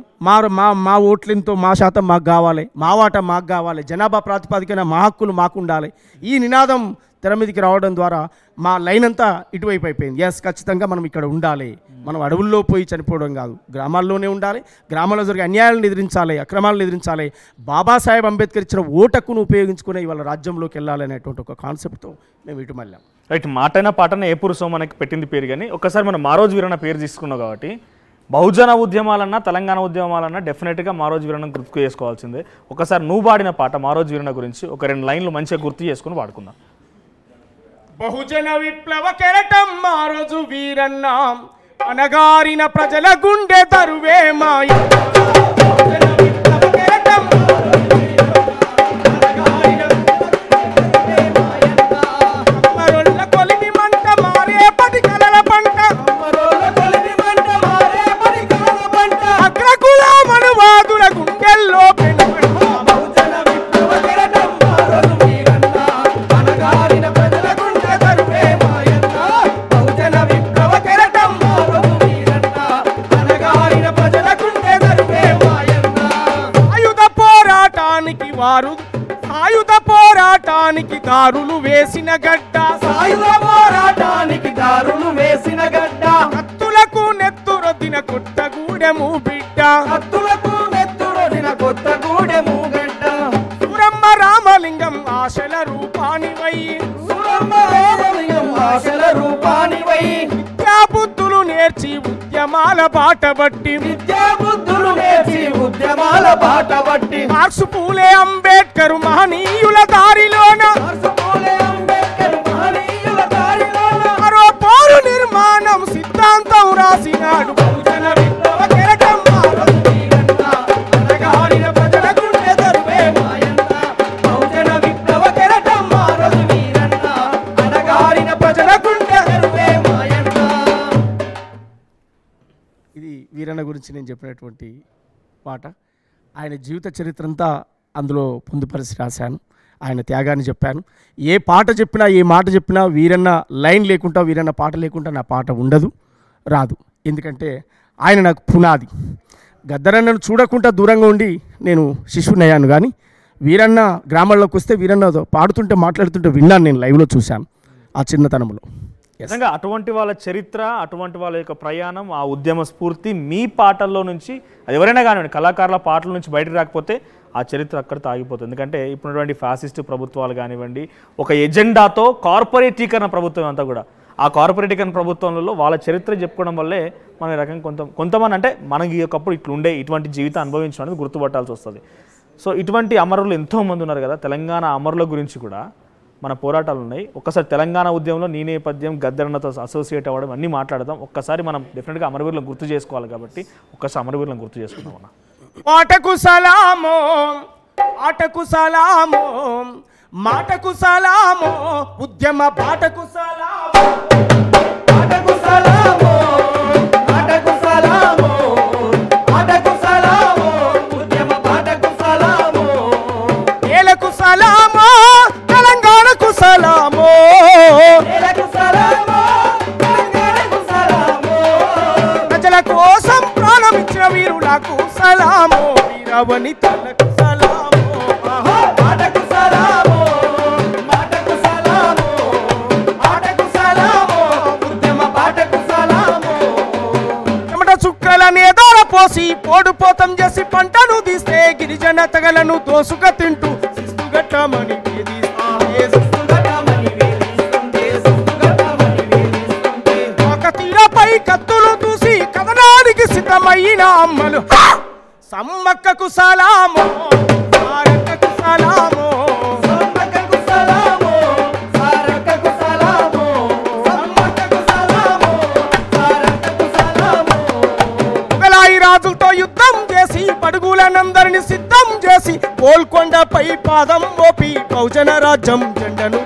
మా ఓట్లతో మా శాతం మాకు కావాలి, మా వాటా మాకు కావాలి, జనాభా ప్రాతిపదికన మా హక్కులు మాకు ఉండాలి, ఈ నినాదం తెర మీదకి రావడం ద్వారా మా లైన్ అంతా ఇటువైపు అయిపోయింది. ఎస్, ఖచ్చితంగా మనం ఇక్కడ ఉండాలి, మనం అడవుల్లో పోయి చనిపోవడం కాదు, గ్రామాల్లోనే ఉండాలి, గ్రామాల్లో జరిగే అన్యాయాలను ఎదిరించాలి, అక్రమాలను ఎదిరించాలి, బాబాసాహెబ్ అంబేద్కర్ ఇచ్చిన ఓటక్కును ఉపయోగించుకునే ఇవాళ రాజ్యంలోకి వెళ్ళాలి అనేటువంటి ఒక కాన్సెప్ట్తో మేము ఇటు మళ్ళాం. రైట్, మాటైనా పాటన ఏ పురుషం మనకి పెట్టింది పేరు. కానీ ఒకసారి మనం మారోజు వీరన్న పేరు తీసుకున్నాం కాబట్టి బహుజన ఉద్యమాలన్నా తెలంగాణ ఉద్యమాలన్నా డెఫినెట్గా మారోజు వీరన్న గుర్తు చేసుకోవాల్సిందే. ఒకసారి నువ్వు పాడిన పాట మారోజు వీరన్న గురించి ఒక 2 లైన్లు మంచిగా గుర్తు చేసుకుని పాడుకుందాం. బహుజన విప్లవ కెరటం మారోజు వీరన్న, అనగారిన ప్రజల గుండె తరువే మాయ. సాయుధ పోరాటానికి దారులు వేసిన గడ్డ, సాయుధ పోరాటానికి దారులు వేసిన గడ్డ, కత్తులకు నెత్తురొద్దిన కొత్తగూడెము బిడ్డ, కత్తులకు నెత్తురొద్దిన కొత్తగూడెము గడ్డ, సూరమ్మ రామలింగం ఆశల రూపానివై, సూరమ్మ రామలింగం ఆశల రూపానివై, విద్యాబుద్ధులు నేర్చి ఉద్యమాల బాటబట్టి, విద్యాబుద్ధులు నేర్చి ఉద్యమాల బాటబట్టి, మార్క్స్ పూలే అంబేద్కర్ మహనీయుల దారిలోన, మరో పోరు నిర్మాణం సిద్ధాంతం రాసినాడు. బహుజన విప్లవ కెరటం మారోజు వీరన్న, అనగారిన ప్రజల గుండె తరువే మాయన్న. బహుజన విప్లవ కెరటం మారోజు వీరన్న, అనగారిన ప్రజల గుండె తరువే మాయన్న. ఇది వీరన్న గురించి నేను చెప్పినటువంటి పాట. ఆయన జీవిత చరిత్ర అంతా అందులో పొందుపరిచి రాశాను. ఆయన త్యాగాన్ని చెప్పాను. ఏ పాట చెప్పినా ఏ మాట చెప్పినా వీరన్న లైన్ లేకుండా, వీరన్న పాట లేకుండా నా పాట ఉండదు, రాదు. ఎందుకంటే ఆయన నాకు పునాది. గద్దరన్నను చూడకుండా దూరంగా ఉండి నేను శిశువునయ్యాను, కానీ వీరన్న గ్రామాల్లోకి వస్తే వీరన్న పాడుతుంటే మాట్లాడుతుంటే విన్నాను, నేను లైవ్లో చూశాను ఆ చిన్నతనంలో. నిజంగా అటువంటి వాళ్ళ చరిత్ర, అటువంటి వాళ్ళ యొక్క ప్రయాణం, ఆ ఉద్యమ స్ఫూర్తి మీ పాటల్లో నుంచి, అది ఎవరైనా కానివ్వండి, కళాకారుల పాటల నుంచి బయటకు రాకపోతే ఆ చరిత్ర అక్కడితో ఆగిపోతుంది. ఎందుకంటే ఇప్పుడున్నటువంటి ఫ్యాసిస్ట్ ప్రభుత్వాలు కానివ్వండి, ఒక ఎజెండాతో కార్పొరేటీకరణ ప్రభుత్వం అంతా కూడా, ఆ కార్పొరేటీకరణ ప్రభుత్వంలో వాళ్ళ చరిత్ర చెప్పుకోవడం వల్లే మన రకంగా కొంతమంది అంటే మనకి ఒకప్పుడు ఇట్లుండే, ఇటువంటి జీవితం అనుభవించడం అనేది గుర్తుపట్టాల్సి వస్తుంది. సో ఇటువంటి అమరులు ఎంతోమంది ఉన్నారు కదా. తెలంగాణ అమరుల గురించి కూడా మన పోరాటాలు ఉన్నాయి. ఒక్కసారి తెలంగాణ ఉద్యమంలో నీ నేపథ్యం, గద్దరన్నతో అసోసియేట్ అవ్వడం అన్నీ మాట్లాడదాం. ఒక్కసారి మనం డెఫినెట్గా అమరవీరులను గుర్తు చేసుకోవాలి కాబట్టి ఒక్కసారి అమరవీరులను గుర్తు చేసుకుందాం అన్న. పాటకు సలామో, ఆటకు సలామో, మాటకు సలామో, ఉద్యమ పాటకు సలామో, పాటకు సలామో, ఆటకు సలామో, ఆటకు సలామో, ఉద్యమ పాటకు సలామో, ఏలకు సలామో, తెలంగాణకు సలామో, ఏలకు సలామో, తెలంగాణకు సలామో, ప్రజల కోసం ప్రాణమిచ్చిన వీరులకు సలామో, వీరవనితలకు సలామో, పాటకు సలామో. పోసి పోడుపోతం చేసి పంటను తీస్తే గిరిజన తెగలను దోసుక తింటూ శిస్తుగట్టమని ఒక తీరపై కత్తులు చూసి కథనానికి సిద్ధమైన అమ్మలు సమ్మక్కకు సలామో సారక్కకు సలామో రాజులతో యుద్ధం చేసి పడుగులనందరిని సిద్ధం చేసి గోల్కొండపై పాదం మోపి బహుజన రాజ్యం జెండను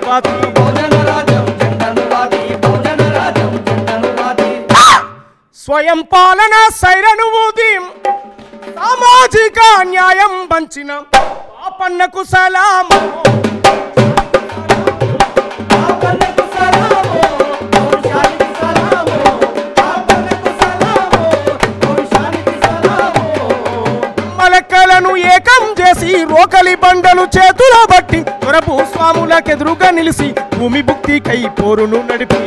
స్వయం పాలన సైరను ఊది సామాజిక న్యాయం పంచిన పాపన్నకు సలాము మలకలను ఏకం చేసి రోకలి బండలు చేతుల బట్టి దొరభూస్వాములకెదురుగా నిలిచి భూమి భుక్తికై పోరును నడిపి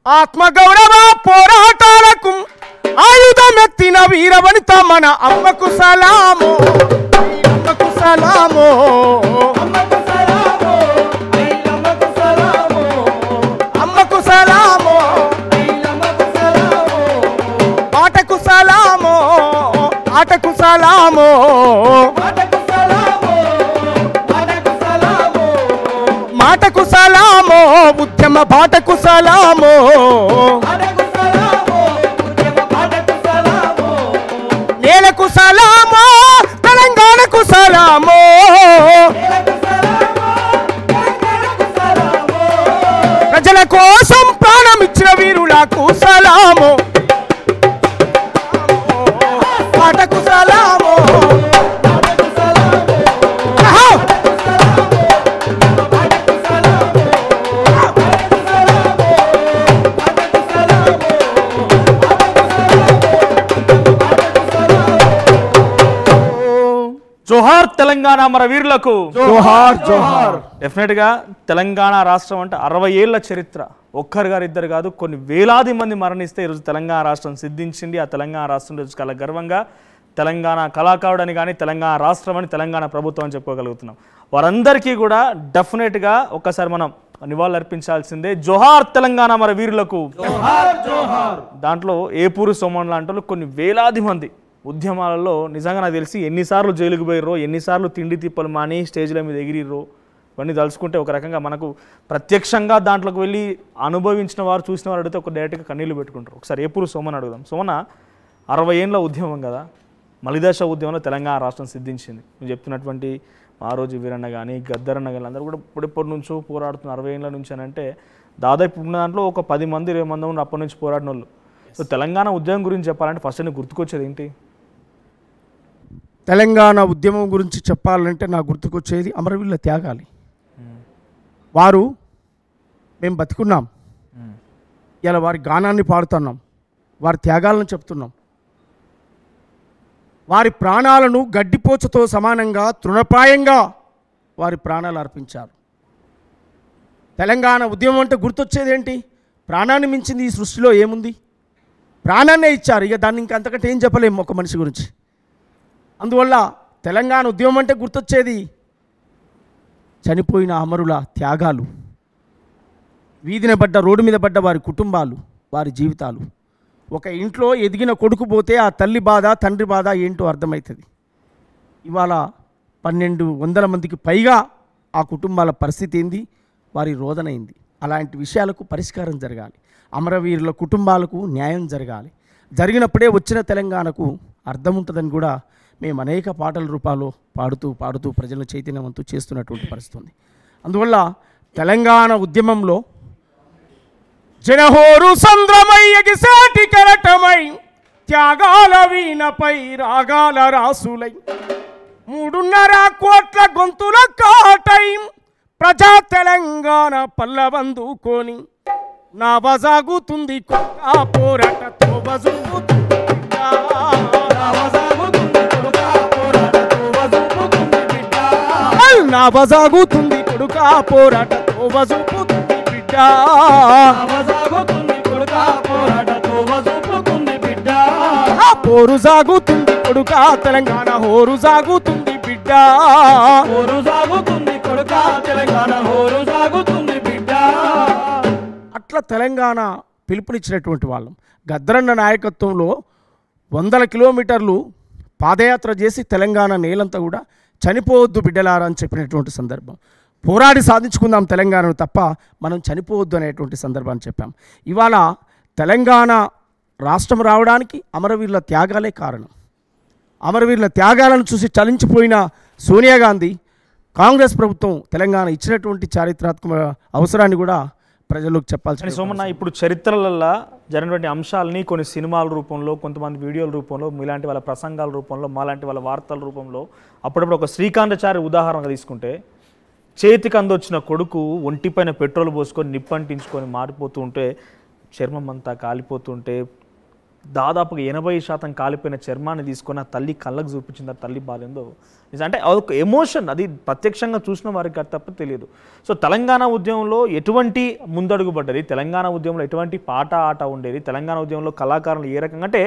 ఆత్మగౌరవ పోరాటాలకు ఆయుధమెత్తిన వీరవనిత మన అమ్మకు సలాము అమ్మకు సలాము అమ్మకు సలాము ఆటకు సలాము ఆటకు సలాము మాటకు సలామో ఉద్యమ బాటకు సలామో నేలకు సలామో తెలంగాణకు సలామో ప్రజల కోసం ప్రాణమిచ్చిన వీరులకు సలామో బాటకు సలామో జోహార్ తెలంగాణ మన వీరులకు జోహార్ జోహార్. డెఫినెట్ గా తెలంగాణ రాష్ట్రం అంటే 60 ఏళ్ల చరిత్ర. ఒక్కరు గారు ఇద్దరు కాదు, కొన్ని వేలాది మంది మరణిస్తే ఈరోజు తెలంగాణ రాష్ట్రం సిద్ధించింది. ఆ తెలంగాణ రాష్ట్రం రోజు చాలా గర్వంగా తెలంగాణ కళాకారుడు అని కానీ తెలంగాణ రాష్ట్రం అని తెలంగాణ ప్రభుత్వం అని చెప్పుకోగలుగుతున్నాం. వారందరికీ కూడా డెఫినెట్గా ఒక్కసారి మనం నివాళులు అర్పించాల్సిందే. జోహార్ తెలంగాణ మన వీరులకు. దాంట్లో ఏపూరు సోమన్ లాంటి కొన్ని వేలాది మంది ఉద్యమాలలో నిజంగా నాకు తెలిసి ఎన్నిసార్లు జైలుకు పోయిర్రో, ఎన్నిసార్లు తిండి తిప్పలు మాని స్టేజ్ల మీద ఎగిరిర్రో, ఇవన్నీ తలుచుకుంటే ఒక రకంగా మనకు ప్రత్యక్షంగా దాంట్లోకి వెళ్ళి అనుభవించిన వారు చూసిన వారు అడిగితే ఒక డైరెక్ట్గా కన్నీళ్ళు పెట్టుకుంటారు. ఒకసారి ఏపూరు సోమన్ అడుగుదాం. సోమన 60 ఏళ్ళ ఉద్యమం కదా, మలిదశ ఉద్యమంలో తెలంగాణ రాష్ట్రం సిద్ధించింది. మీరు చెప్తున్నటువంటి మారోజు వీరన్న కానీ గద్దరన్న కానీ అందరూ కూడా ఇప్పటి నుంచో పోరాడుతున్న 60 ఏళ్ళ నుంచి అని అంటే దాదాపు ఉన్న దాంట్లో ఒక 10 మంది 20 మంది ఉన్న అప్పటి నుంచి పోరాడిన వాళ్ళు. సో తెలంగాణ ఉద్యమం గురించి చెప్పాలంటే ఫస్ట్ నేను గుర్తుకొచ్చేది ఏంటి? తెలంగాణ ఉద్యమం గురించి చెప్పాలంటే నాకు గుర్తుకొచ్చేది అమరవీరుల త్యాగాలి. వారు మేము బతికున్నాం, ఇలా వారి గానాన్ని పాడుతున్నాం, వారి త్యాగాలను చెప్తున్నాం. వారి ప్రాణాలను గడ్డిపోచతో సమానంగా తృణప్రాయంగా వారి ప్రాణాలు అర్పించారు. తెలంగాణ ఉద్యమం అంటే గుర్తొచ్చేది ఏంటి? ప్రాణాన్ని మించింది ఈ సృష్టిలో ఏముంది? ప్రాణాన్నే ఇచ్చారు. ఇక దాన్ని ఇంకా అంతకంటే ఏం చెప్పలేము ఒక మనిషి గురించి. అందువల్ల తెలంగాణ ఉద్యమం అంటే గుర్తొచ్చేది చనిపోయిన అమరుల త్యాగాలు, వీధిన పడ్డ రోడ్డు మీద పడ్డ వారి కుటుంబాలు, వారి జీవితాలు. ఒక ఇంట్లో ఎదిగిన కొడుకు పోతే ఆ తల్లి బాధ తండ్రి బాధ ఏంటో అర్థమవుతుంది. ఇవాళ 1200 మందికి పైగా ఆ కుటుంబాల పరిస్థితి ఏంది, వారి రోదనైంది. అలాంటి విషయాలకు పరిష్కారం జరగాలి. అమరవీరుల కుటుంబాలకు న్యాయం జరగాలి. జరిగినప్పుడే వచ్చిన తెలంగాణకు అర్థం ఉంటుందని కూడా మేము అనేక పాటల రూపాల్లో పాడుతూ ప్రజలను చైతన్యవంతం చేస్తున్నటువంటి పరిస్థితి ఉంది. అందువల్ల తెలంగాణ ఉద్యమంలో జనహోరు సంద్రమై ఎగిసాటి కెరటమై త్యాగాల వీణపై రాగాల రాసులై 3.5 కోట్ల గొంతుల కాటై ప్రజా తెలంగాణ పల్లవందుకొని నా వజాగుతుంది కొడుకా పోరాటతో వజుగుతుంది నా వజాగుతుంది కొడుకా పోరాటతో వజుగుతుంది బిడ్డ. పోరు సాగుతుంది కొడుక తెలంగాణ హోరు సాగుతుంది బిడ్డ హోరు సాగుతుంది కొడుక తెలంగాణ హోరు సాగుతుంది బిడ్డ. అట్లా తెలంగాణ పిలుపునిచ్చినటువంటి వాళ్ళం. గద్దరన్న నాయకత్వంలో 100 కిలోమీటర్లు పాదయాత్ర చేసి తెలంగాణ నేలంతా కూడా చనిపోవద్దు బిడ్డలారా అని చెప్పినటువంటి సందర్భం. పోరాడి సాధించుకుందాం తెలంగాణను తప్ప మనం చనిపోవద్దు అనేటువంటి సందర్భాన్ని చెప్పాం. ఇవాళ తెలంగాణ రాష్ట్రం రావడానికి అమరవీరుల త్యాగాలే కారణం. అమరవీరుల త్యాగాలను చూసి చలించిపోయిన సోనియా గాంధీ కాంగ్రెస్ ప్రభుత్వం తెలంగాణ ఇచ్చినటువంటి చారిత్రాత్మక అవసరాన్ని కూడా ప్రజలకు చెప్పాల్సి. సోమన్న, ఇప్పుడు చరిత్రలలో జరిగినటువంటి అంశాలని కొన్ని సినిమాల రూపంలో, కొంతమంది వీడియోల రూపంలో, మీలాంటి వాళ్ళ ప్రసంగాల రూపంలో, మాలాంటి వాళ్ళ వార్తల రూపంలో అప్పుడప్పుడు ఒక శ్రీకాంతాచారి ఉదాహరణగా తీసుకుంటే, చేతికి అందొచ్చిన కొడుకు ఒంటిపైన పెట్రోల్ పోసుకొని నిప్పంటించుకొని మారిపోతూ ఉంటే, చర్మం అంతా కాలిపోతుంటే, దాదాపుగా 80% కాలిపోయిన చర్మాన్ని తీసుకొని ఆ తల్లి కళ్ళకు చూపించింది. ఆ తల్లి బాధ ఏందో నిజం. అంటే అదొక ఎమోషన్, అది ప్రత్యక్షంగా చూసిన వారికి తప్ప తెలియదు. సో తెలంగాణ ఉద్యమంలో ఎటువంటి ముందడుగు పడ్డది, తెలంగాణ ఉద్యమంలో ఎటువంటి పాట ఆట ఉండేది, తెలంగాణ ఉద్యమంలో కళాకారులు ఏ రకంగా, అంటే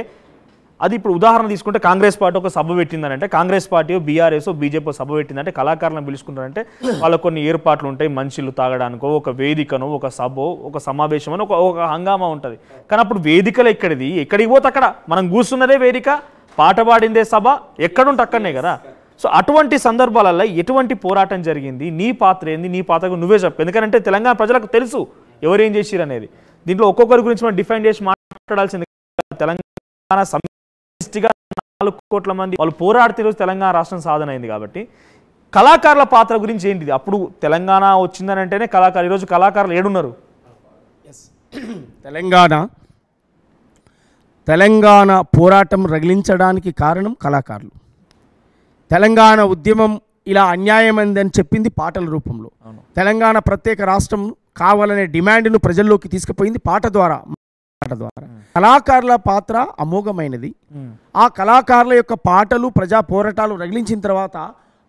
అది ఇప్పుడు ఉదాహరణ తీసుకుంటే కాంగ్రెస్ పార్టీ ఒక సభ పెట్టిందనంటే, కాంగ్రెస్ పార్టీ బీఆర్ఎస్ బీజేపీ సభ పెట్టిందంటే కళాకారులను పిలుచుకుంటారంటే వాళ్ళకు కొన్ని ఏర్పాట్లు ఉంటాయి. మనుషులు తాగడానికో, ఒక వేదికను, ఒక సభ, ఒక సమావేశం అని ఒక హంగామా ఉంటుంది. కానీ అప్పుడు వేదికలు ఎక్కడిది, ఎక్కడికి పోతే అక్కడ మనం కూర్చున్నదే వేదిక, పాట పాడిందే సభ, ఎక్కడుంటే అక్కడనే కదా. సో అటువంటి సందర్భాలలో ఎటువంటి పోరాటం జరిగింది, నీ పాత్ర ఏంది, నీ పాత్రకు నువ్వే చెప్పు. ఎందుకంటే తెలంగాణ ప్రజలకు తెలుసు ఎవరేం చేసిరు అనేది. దీంట్లో ఒక్కొక్కరి గురించి మనం డిఫైన్ చేసి మాట్లాడాల్సింది. తెలంగాణ సమిష్టిగా 4 కోట్ల మంది వాళ్ళు పోరాడితే రోజు తెలంగాణ రాష్ట్రం సాధన అయింది. కాబట్టి కళాకారుల పాత్ర గురించి ఏంటిది? అప్పుడు తెలంగాణ వచ్చిందని అంటేనే కళాకారులు, ఈరోజు కళాకారులు ఏడున్నారు? తెలంగాణ పోరాటం రగిలించడానికి కారణం కళాకారులు. తెలంగాణ ఉద్యమం ఇలా అన్యాయమైందని చెప్పింది పాటల రూపంలో. తెలంగాణ ప్రత్యేక రాష్ట్రం కావాలనే డిమాండ్ను ప్రజల్లోకి తీసుకుపోయింది పాట ద్వారా. కళాకారుల పాత్ర అమోఘమైనది. ఆ కళాకారుల యొక్క పాటలు, ప్రజా పోరాటాలు రగిలించిన తర్వాత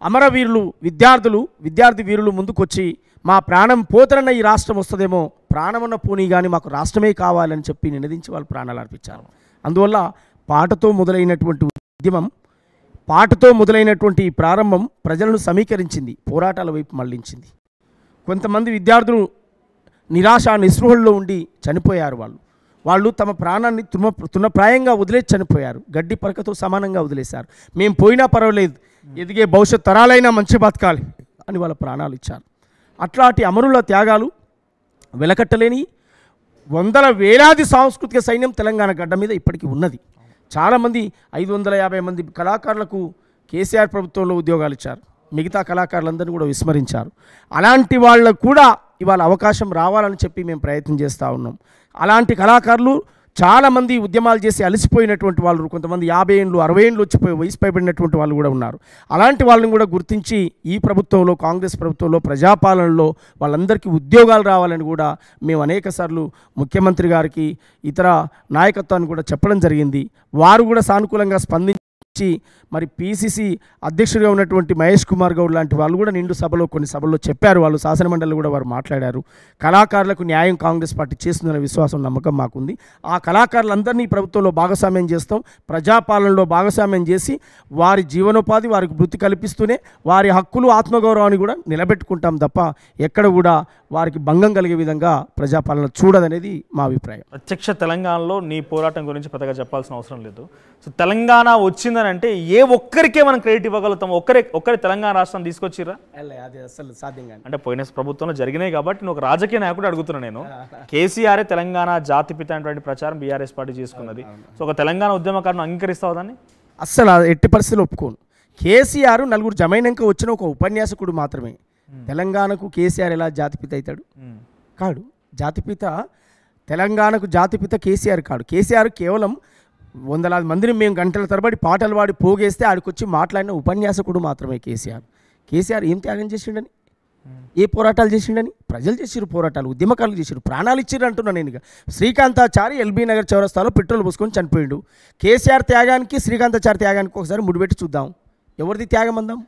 అమరవీరులు, విద్యార్థి వీరులు ముందుకొచ్చి మా ప్రాణం పోతరన్న ఈ రాష్ట్రం వస్తుందేమో, ప్రాణమున్న పోనీ కానీ మాకు రాష్ట్రమే కావాలని చెప్పి నినదించి వాళ్ళు ప్రాణాలు అర్పించారు. అందువల్ల పాటతో మొదలైనటువంటి ఉద్యమం, పాటతో మొదలైనటువంటి ప్రారంభం ప్రజలను సమీకరించింది, పోరాటాల వైపు మళ్లించింది. కొంతమంది విద్యార్థులు నిరాశ నిస్పృహల్లో ఉండి చనిపోయారు. వాళ్ళు తమ ప్రాణాన్ని తృణప్రాయంగా వదిలేసి చనిపోయారు. గడ్డి పరకతో సమానంగా వదిలేశారు. మేము పోయినా పర్వాలేదు, ఎదిగే భవిష్యత్ తరాలైనా మంచి బతకాలి అని వాళ్ళ ప్రాణాలు ఇచ్చారు. అట్లాంటి అమరుల త్యాగాలు వెలకట్టలేని వందల వేలాది సాంస్కృతిక సైన్యం తెలంగాణ గడ్డ మీద ఇప్పటికీ ఉన్నది. చాలామంది 550 మంది కళాకారులకు కేసీఆర్ ప్రభుత్వంలో ఉద్యోగాలు ఇచ్చారు. మిగతా కళాకారులందరినీ కూడా విస్మరించారు. అలాంటి వాళ్ళకు కూడా ఇవాళ అవకాశం రావాలని చెప్పి మేము ప్రయత్నం చేస్తూ ఉన్నాం. అలాంటి కళాకారులు చాలామంది ఉద్యమాలు చేసి అలసిపోయినటువంటి వాళ్ళు, కొంతమంది 50 ఏళ్ళు 60 ఏళ్ళు వచ్చిపోయి వయసు పైబడినటువంటి వాళ్ళు కూడా ఉన్నారు. అలాంటి వాళ్ళని కూడా గుర్తించి ఈ ప్రభుత్వంలో, కాంగ్రెస్ ప్రభుత్వంలో, ప్రజాపాలనలో వాళ్ళందరికీ ఉద్యోగాలు రావాలని కూడా మేము అనేకసార్లు ముఖ్యమంత్రి గారికి, ఇతర నాయకత్వాన్ని కూడా చెప్పడం జరిగింది. వారు కూడా సానుకూలంగా స్పందించి మరి పిసిసి అధ్యక్షుడిగా ఉన్నటువంటి మహేష్ కుమార్ గౌడ్ లాంటి వాళ్ళు కూడా నిండు సభలో, కొన్ని సభల్లో చెప్పారు. వాళ్ళు శాసనమండలిలో కూడా వారు మాట్లాడారు. కళాకారులకు న్యాయం కాంగ్రెస్ పార్టీ చేస్తుందనే విశ్వాసం, నమ్మకం మాకుంది. ఆ కళాకారులందరినీ ప్రభుత్వంలో భాగస్వామ్యం చేస్తాం. ప్రజాపాలనలో భాగస్వామ్యం చేసి వారి జీవనోపాధి, వారికి వృత్తి కల్పిస్తూనే వారి హక్కులు, ఆత్మగౌరవాన్ని కూడా నిలబెట్టుకుంటాం తప్ప ఎక్కడ కూడా వారికి భంగం కలిగే విధంగా ప్రజాపాలన చూడదనేది మా అభిప్రాయం. ప్రత్యక్ష తెలంగాణలో నీ పోరాటం గురించి పెద్దగా చెప్పాల్సిన అవసరం లేదు. సో తెలంగాణ వచ్చిందని అంటే ఏ ఒక్కరికే మనం క్రెడిట్ ఇవ్వగలుగుతాం? ఒక్కరి తెలంగాణ రాష్ట్రం తీసుకొచ్చిరా? అది అసలు సాధ్యంగా అంటే పోయిన ప్రభుత్వంలో జరిగినాయి కాబట్టి నేను ఒక రాజకీయ నాయకుడు అడుగుతున్నా. నేను కేసీఆర్ తెలంగాణ జాతిపిత అనేటువంటి ప్రచారం బీఆర్ఎస్ పార్టీ చేసుకున్నది. సో ఒక తెలంగాణ ఉద్యమకారుని అంగీకరిస్తావు దాన్ని? అస్సలు ఎట్టి పరిస్థితులు ఒప్పుకోను. కేసీఆర్ నలుగురు జమైనాక వచ్చిన ఒక ఉపన్యాసకుడు మాత్రమే. తెలంగాణకు కేసీఆర్ ఎలా జాతిపిత అవుతాడు? కాడు. జాతిపిత తెలంగాణకు జాతిపిత కేసీఆర్ కాడు. కేసీఆర్ కేవలం వందలాది మందిని మేము గంటల తరబడి పాటలు పాడి పోగేస్తే ఆడికొచ్చి మాట్లాడిన ఉపన్యాసకుడు మాత్రమే కేసీఆర్ ఏం త్యాగం చేసిండని, ఏ పోరాటాలు చేసిండని? ప్రజలు చేసిరు పోరాటాలు, ఉద్యమకారులు చేసిరు, ప్రాణాలు ఇచ్చిర్రు అంటున్నా నేను. శ్రీకాంతాచారి ఎల్బీ నగర్ చౌరస్తాలో పెట్రోల్ పోసుకొని చనిపోయిండు. కేసీఆర్ త్యాగానికి, శ్రీకాంతాచారి త్యాగానికి ఒకసారి ముడిపెట్టి చూద్దాం. ఎవరిది త్యాగం అందాం?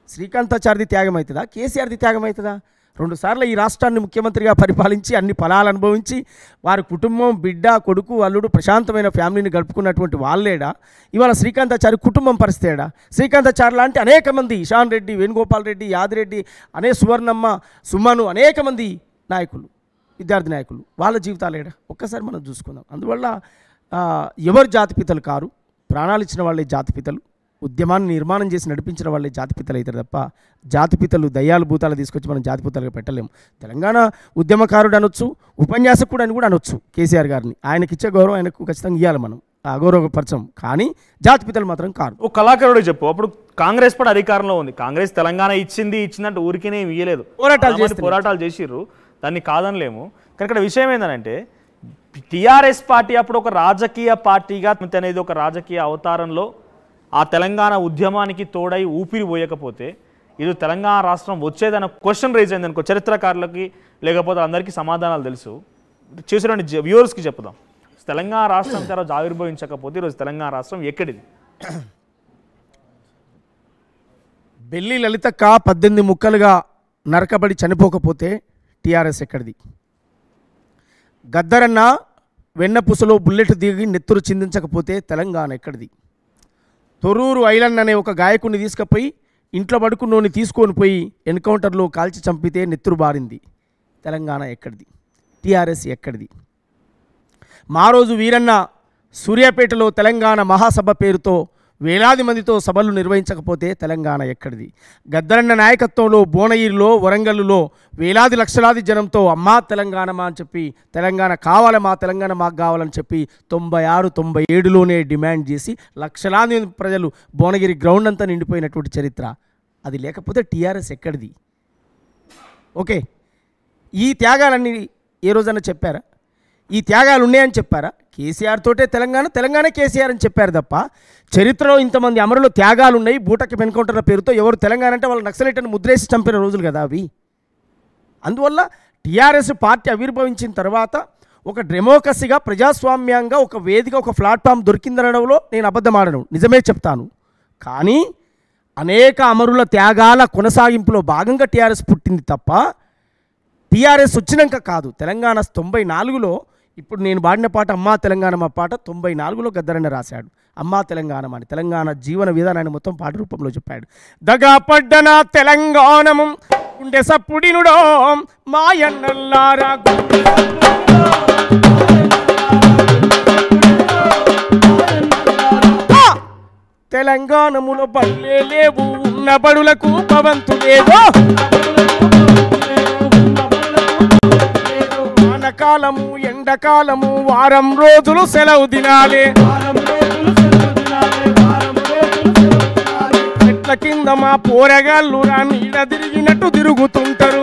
శ్రీకాంతాచారిది త్యాగం అవుతుందా? కేసీఆర్ది త్యాగం అవుతుందా? 2 సార్లు ఈ రాష్ట్రాన్ని ముఖ్యమంత్రిగా పరిపాలించి అన్ని ఫలాలు అనుభవించి వారి కుటుంబం బిడ్డ కొడుకు అల్లుడు ప్రశాంతమైన ఫ్యామిలీని గడుపుకున్నటువంటి వాళ్ళేడా ఇవాళ శ్రీకాంతాచారి కుటుంబం పరిస్థితేడా? శ్రీకాంతాచారి లాంటి అనేక మంది ఇషాన్ రెడ్డి, వేణుగోపాల్ రెడ్డి, యాదిరెడ్డి, సువర్ణమ్మ, సుమను, అనేక మంది నాయకులు, విద్యార్థి నాయకులు, వాళ్ళ జీవితాలేడా ఒక్కసారి మనం చూసుకుందాం. అందువల్ల ఎవరు జాతిపితలు కారు, ప్రాణాలు ఇచ్చిన వాళ్ళే జాతిపితలు, ఉద్యమాన్ని నిర్మాణం చేసి నడిపించిన వాళ్ళే జాతిపితలు అవుతారు తప్ప జాతిపితలు దయ్యాలు భూతాలు తీసుకొచ్చి మనం జాతిపితలుగా పెట్టలేము. తెలంగాణ ఉద్యమకారుడు అనొచ్చు, ఉపన్యాసకుడు అని కూడా అనొచ్చు కేసీఆర్ గారిని. ఆయనకి ఇచ్చే గౌరవం ఆయనకు ఖచ్చితంగా ఇవ్వాలి, మనం అగౌరవపరచం. కానీ జాతిపితలు మాత్రం కారు. ఓ కళాకారుడు చెప్పు, అప్పుడు కాంగ్రెస్ కూడా అధికారంలో ఉంది, కాంగ్రెస్ తెలంగాణ ఇచ్చిందంటే ఊరికేనే ఇయ్యలేదు, పోరాటాలు చేసిర్రు, దాన్ని కాదనలేము. కానీ ఇక్కడ విషయం ఏంటంటే టీఆర్ఎస్ పార్టీ అప్పుడు ఒక రాజకీయ పార్టీగా అనేది ఒక రాజకీయ అవతారంలో ఆ తెలంగాణ ఉద్యమానికి తోడై ఊపిరి పోయకపోతే ఇది తెలంగాణ రాష్ట్రం వచ్చేదన్న క్వశ్చన్ రైజ్ అయింది అనుకో, చరిత్రకారులకి లేకపోతే అందరికీ సమాధానాలు తెలుసు, చూసినటువంటి వ్యూవర్స్కి చెప్దాం. తెలంగాణ రాష్ట్రం తర్వాత ఆవిర్భవించకపోతే ఈరోజు తెలంగాణ రాష్ట్రం ఎక్కడిది? బెల్లి లలితక్క 18 ముక్కలుగా నరకబడి చనిపోకపోతే టీఆర్ఎస్ ఎక్కడిది? గద్దరన్న వెన్నపూసలో బుల్లెట్ దిగి నెత్తురు చిందించకపోతే తెలంగాణ ఎక్కడిది? తొర్రూరు ఐలన్ అనే ఒక గాయకుడిని తీసుకుపోయి ఇంట్లో పడుకున్నోని తీసుకొని పోయి ఎన్కౌంటర్లో కాల్చి చంపితే నెత్తురు బారింది, తెలంగాణ ఎక్కడిది? టీఆర్ఎస్ ఎక్కడిది? మారోజు వీరన్న సూర్యాపేటలో తెలంగాణ మహాసభ పేరుతో వేలాది మందితో సభలు నిర్వహించకపోతే తెలంగాణ ఎక్కడిది? గద్దరన్న నాయకత్వంలో భువనగిరిలో, వరంగల్లో వేలాది లక్షలాది జనంతో అమ్మా తెలంగాణమా అని చెప్పి తెలంగాణ కావాలి, మా తెలంగాణ మాకు కావాలని చెప్పి 96, 97లోనే డిమాండ్ చేసి లక్షలాది ప్రజలు భువనగిరి గ్రౌండ్ అంతా నిండిపోయినటువంటి చరిత్ర. అది లేకపోతే టీఆర్ఎస్ ఎక్కడిది? ఓకే, ఈ త్యాగాలన్నీ ఏ రోజైనా చెప్పారా? ఈ త్యాగాలు ఉన్నాయని చెప్పారా? కేసీఆర్ తోటే తెలంగాణ కేసీఆర్ అని చెప్పారు తప్ప చరిత్రలో ఇంతమంది అమరులు త్యాగాలు ఉన్నాయి, బూటకి ఎన్కౌంటర్ల పేరుతో ఎవరు తెలంగాణ అంటే వాళ్ళు నక్సలైట్ అని ముద్రేసి చంపిన రోజులు కదా అవి. అందువల్ల టీఆర్ఎస్ పార్టీ ఆవిర్భవించిన తర్వాత ఒక డెమోక్రసీగా, ప్రజాస్వామ్యంగా ఒక వేదిక, ఒక ప్లాట్ఫామ్ దొరికిందనడంలో నేను అబద్ధమాడను, నిజమే చెప్తాను. కానీ అనేక అమరుల త్యాగాల కొనసాగింపులో భాగంగా టీఆర్ఎస్ పుట్టింది తప్ప టీఆర్ఎస్ వచ్చినాక కాదు. తెలంగాణ 94లో ఇప్పుడు నేను పాడిన పాట అమ్మా తెలంగాణ మా పాట 94లో గద్దరన్న రాశాడు అమ్మా తెలంగాణ అని. తెలంగాణ జీవన విధానాన్ని మొత్తం పాట రూపంలో చెప్పాడు. దగా పడ్డన తెలంగాణము గుండె సప్పుడినుడో మాయన్నల్లారా, తెలంగాణములో బళ్ళే లేవు, ఉన్న బడులకు పవంతు లేదో, వానకాలము ఎండకాలము వారం రోజులు సెలవు దినాలే, చెట్ల కింద మా పోరగాళ్ళు నీడ తిరిగినట్టు తిరుగుతుంటారు,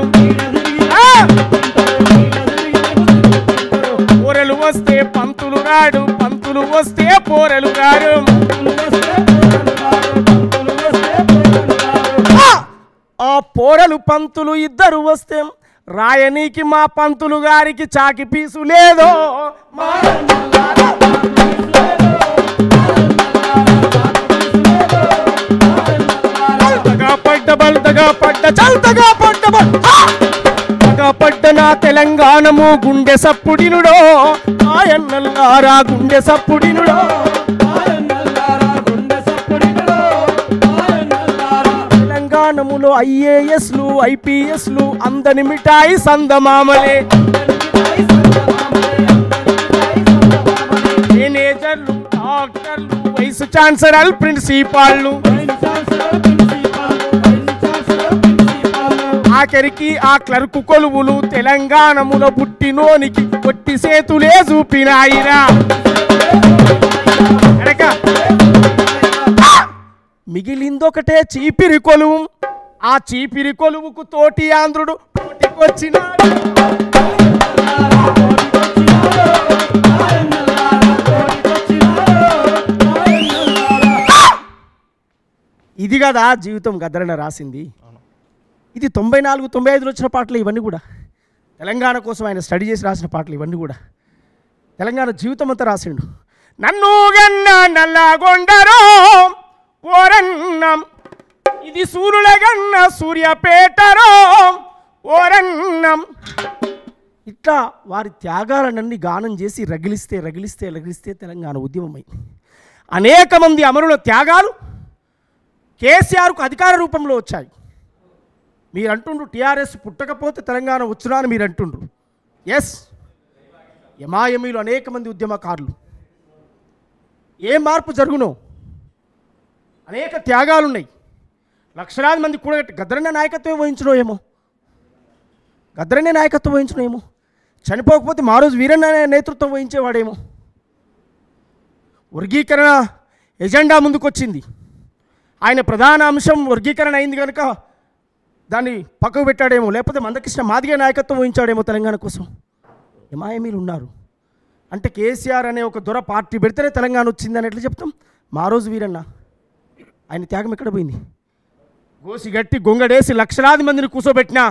పోరెలు వస్తే పంతులు రాడు, పంతులు వస్తే పోరెలు రాడు, ఆ పోరెలు పంతులు ఇద్దరు వస్తే రాయనీకి మా పంతులు గారికి చాకి పీసు లేదో, బల్తగా పడ్డ చల్తగా పడ్డ నా తెలంగాణము గుండె సప్పుడినుడో ఆయన్నల్లారా, గుండె సప్పుడినుడో, తెలంగాణములో IASలు IPSలు అందని మిఠాయి సందమామలే, మేనేజర్లు డాక్టర్లు వైస్ ఛాన్సలర్ ప్రిన్సిపాల్లు, ఆఖరికి ఆ క్లర్కు కొలువులు తెలంగాణములో పుట్టినోనికి కొట్టి సేతులే చూపినాయిరా. మిగిలిందొకటే చీపిరి కొలువు, ఆ చీపిరి కొలువుకు తోటి ఆంధ్రుడు పోటీకొచ్చినాడు. ఇది కదా జీవితం గద్దరన్న రాసింది. ఇది 94, 95లో వచ్చిన పాటలు ఇవన్నీ కూడా, తెలంగాణ కోసం ఆయన స్టడీ చేసి రాసిన పాటలు ఇవన్నీ కూడా, తెలంగాణ జీవితం అంతా రాసిండు. నన్ను గన్న నల్లగొండరో పోరన్నం, ఇది సూర్యుల గన్న సూర్యాపేటరో ఓరన్నం. ఇట్లా వారి త్యాగాలన్నీ గానం చేసి రగిలిస్తే రగిలిస్తే రగిలిస్తే తెలంగాణ ఉద్యమమైంది. అనేక మంది అమరుల త్యాగాలు కేసీఆర్కు అధికార రూపంలో వచ్చాయి. మీరు అంటుండ్రు టీఆర్ఎస్ పుట్టకపోతే తెలంగాణ వచ్చునా అని మీరు అంటుండ్రు. ఎస్, ఎమాయమీలు అనేక మంది ఉద్యమకారులు. ఏ మార్పు జరుగునో అనేక త్యాగాలు ఉన్నాయి. లక్షలాది మంది కూడా గద్దరనే నాయకత్వం వహించడో ఏమో, గద్దరనే నాయకత్వం వహించడం ఏమో, చనిపోకపోతే మా రోజు వీరన్న నేతృత్వం వహించేవాడేమో. వర్గీకరణ ఎజెండా ముందుకొచ్చింది. ఆయన ప్రధాన అంశం వర్గీకరణ అయింది కనుక దాన్ని పక్కకు పెట్టాడేమో, లేకపోతే మందకృష్ణ మాదిగ నాయకత్వం వహించాడేమో తెలంగాణ కోసం. ఎమాయమీలు ఉన్నారు. అంటే కేసీఆర్ అనే ఒక దొర పార్టీ పెడితేనే తెలంగాణ వచ్చిందని ఎట్లా చెప్తాం? మా రోజు వీరన్న ఆయన త్యాగం ఎక్కడ పోయింది? గోసి గట్టి గొంగడేసి లక్షలాది మందిని కూర్చోబెట్టినా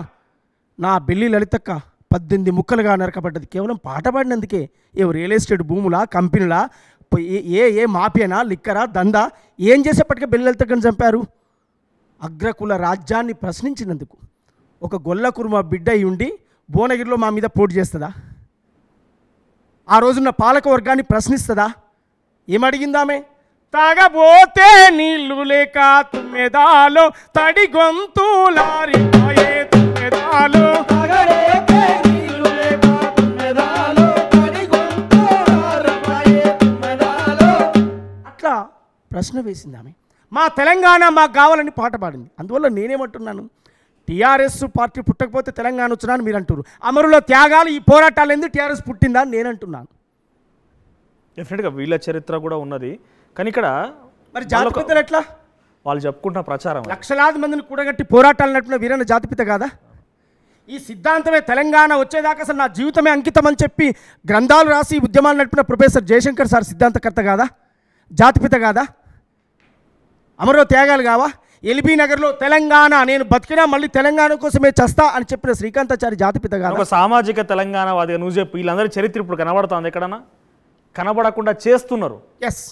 నా బెల్లి లలితక్క 18 ముక్కలుగా నరకబడ్డది కేవలం పాట పాడినందుకే. ఏ రియల్ ఎస్టేట్ భూములా, కంపెనీలా, ఏ మాఫియానా, లిక్కరా, దందా ఏం చేసేప్పటికే బెల్లి లలితక్కని చంపారు? అగ్రకుల రాజ్యాన్ని ప్రశ్నించినందుకు. ఒక గొల్ల కుర్మ బిడ్డ అయి ఉండి భువనగిరిలో మా మీద పోటీ చేస్తుందా? ఆ రోజున్న పాలక వర్గాన్ని ప్రశ్నిస్తుందా? ఏమడిగిందామే? తాగబోతే నీళ్లు లేక తుమ్మెదాలో తడి గొంతులారిపోయే తుమ్మెదాలో, అట్లా ప్రశ్న వేసింది ఆమె. మా తెలంగాణ మాకు కావాలని పాట పాడింది. అందువల్ల నేనేమంటున్నాను, టీఆర్ఎస్ పార్టీ పుట్టకపోతే తెలంగాణ వచ్చినా అని మీరు అంటున్నారు. అమరుల త్యాగాలు ఈ పోరాటాలు ఎందుకు టీఆర్ఎస్ పుట్టిందా అని నేను అంటున్నాను. డెఫినెట్గా వీళ్ళ చరిత్ర కూడా ఉన్నది. కానీ ఇక్కడ మరి జాతిపితలు ఎట్లా? వాళ్ళు చెప్పుకుంటున్న ప్రచారం లక్షలాది మందిని కూడగట్టి పోరాటాలు నడిపిన వీరన్న జాతిపిత కాదా? ఈ సిద్ధాంతమే తెలంగాణ వచ్చేదాకా అసలు నా జీవితమే అంకితం అని చెప్పి గ్రంథాలు రాసి ఉద్యమాలు నడిపిన ప్రొఫెసర్ జయశంకర్ సార్ సిద్ధాంతకర్త కాదా? జాతిపిత కాదా? అమరో త్యాగాలు కావా? ఎల్బీ నగర్లో తెలంగాణ నేను బతికినా మళ్ళీ తెలంగాణ కోసమే చస్తా అని చెప్పిన శ్రీకాంతాచారి జాతిపిత కాదా? ఒక సామాజిక తెలంగాణ వాదిగా నువ్వు చెప్పు. వీళ్ళందరి చరిత్ర ఇప్పుడు కనబడుతుంది ఎక్కడన్నా? కనబడకుండా చేస్తున్నారు. ఎస్,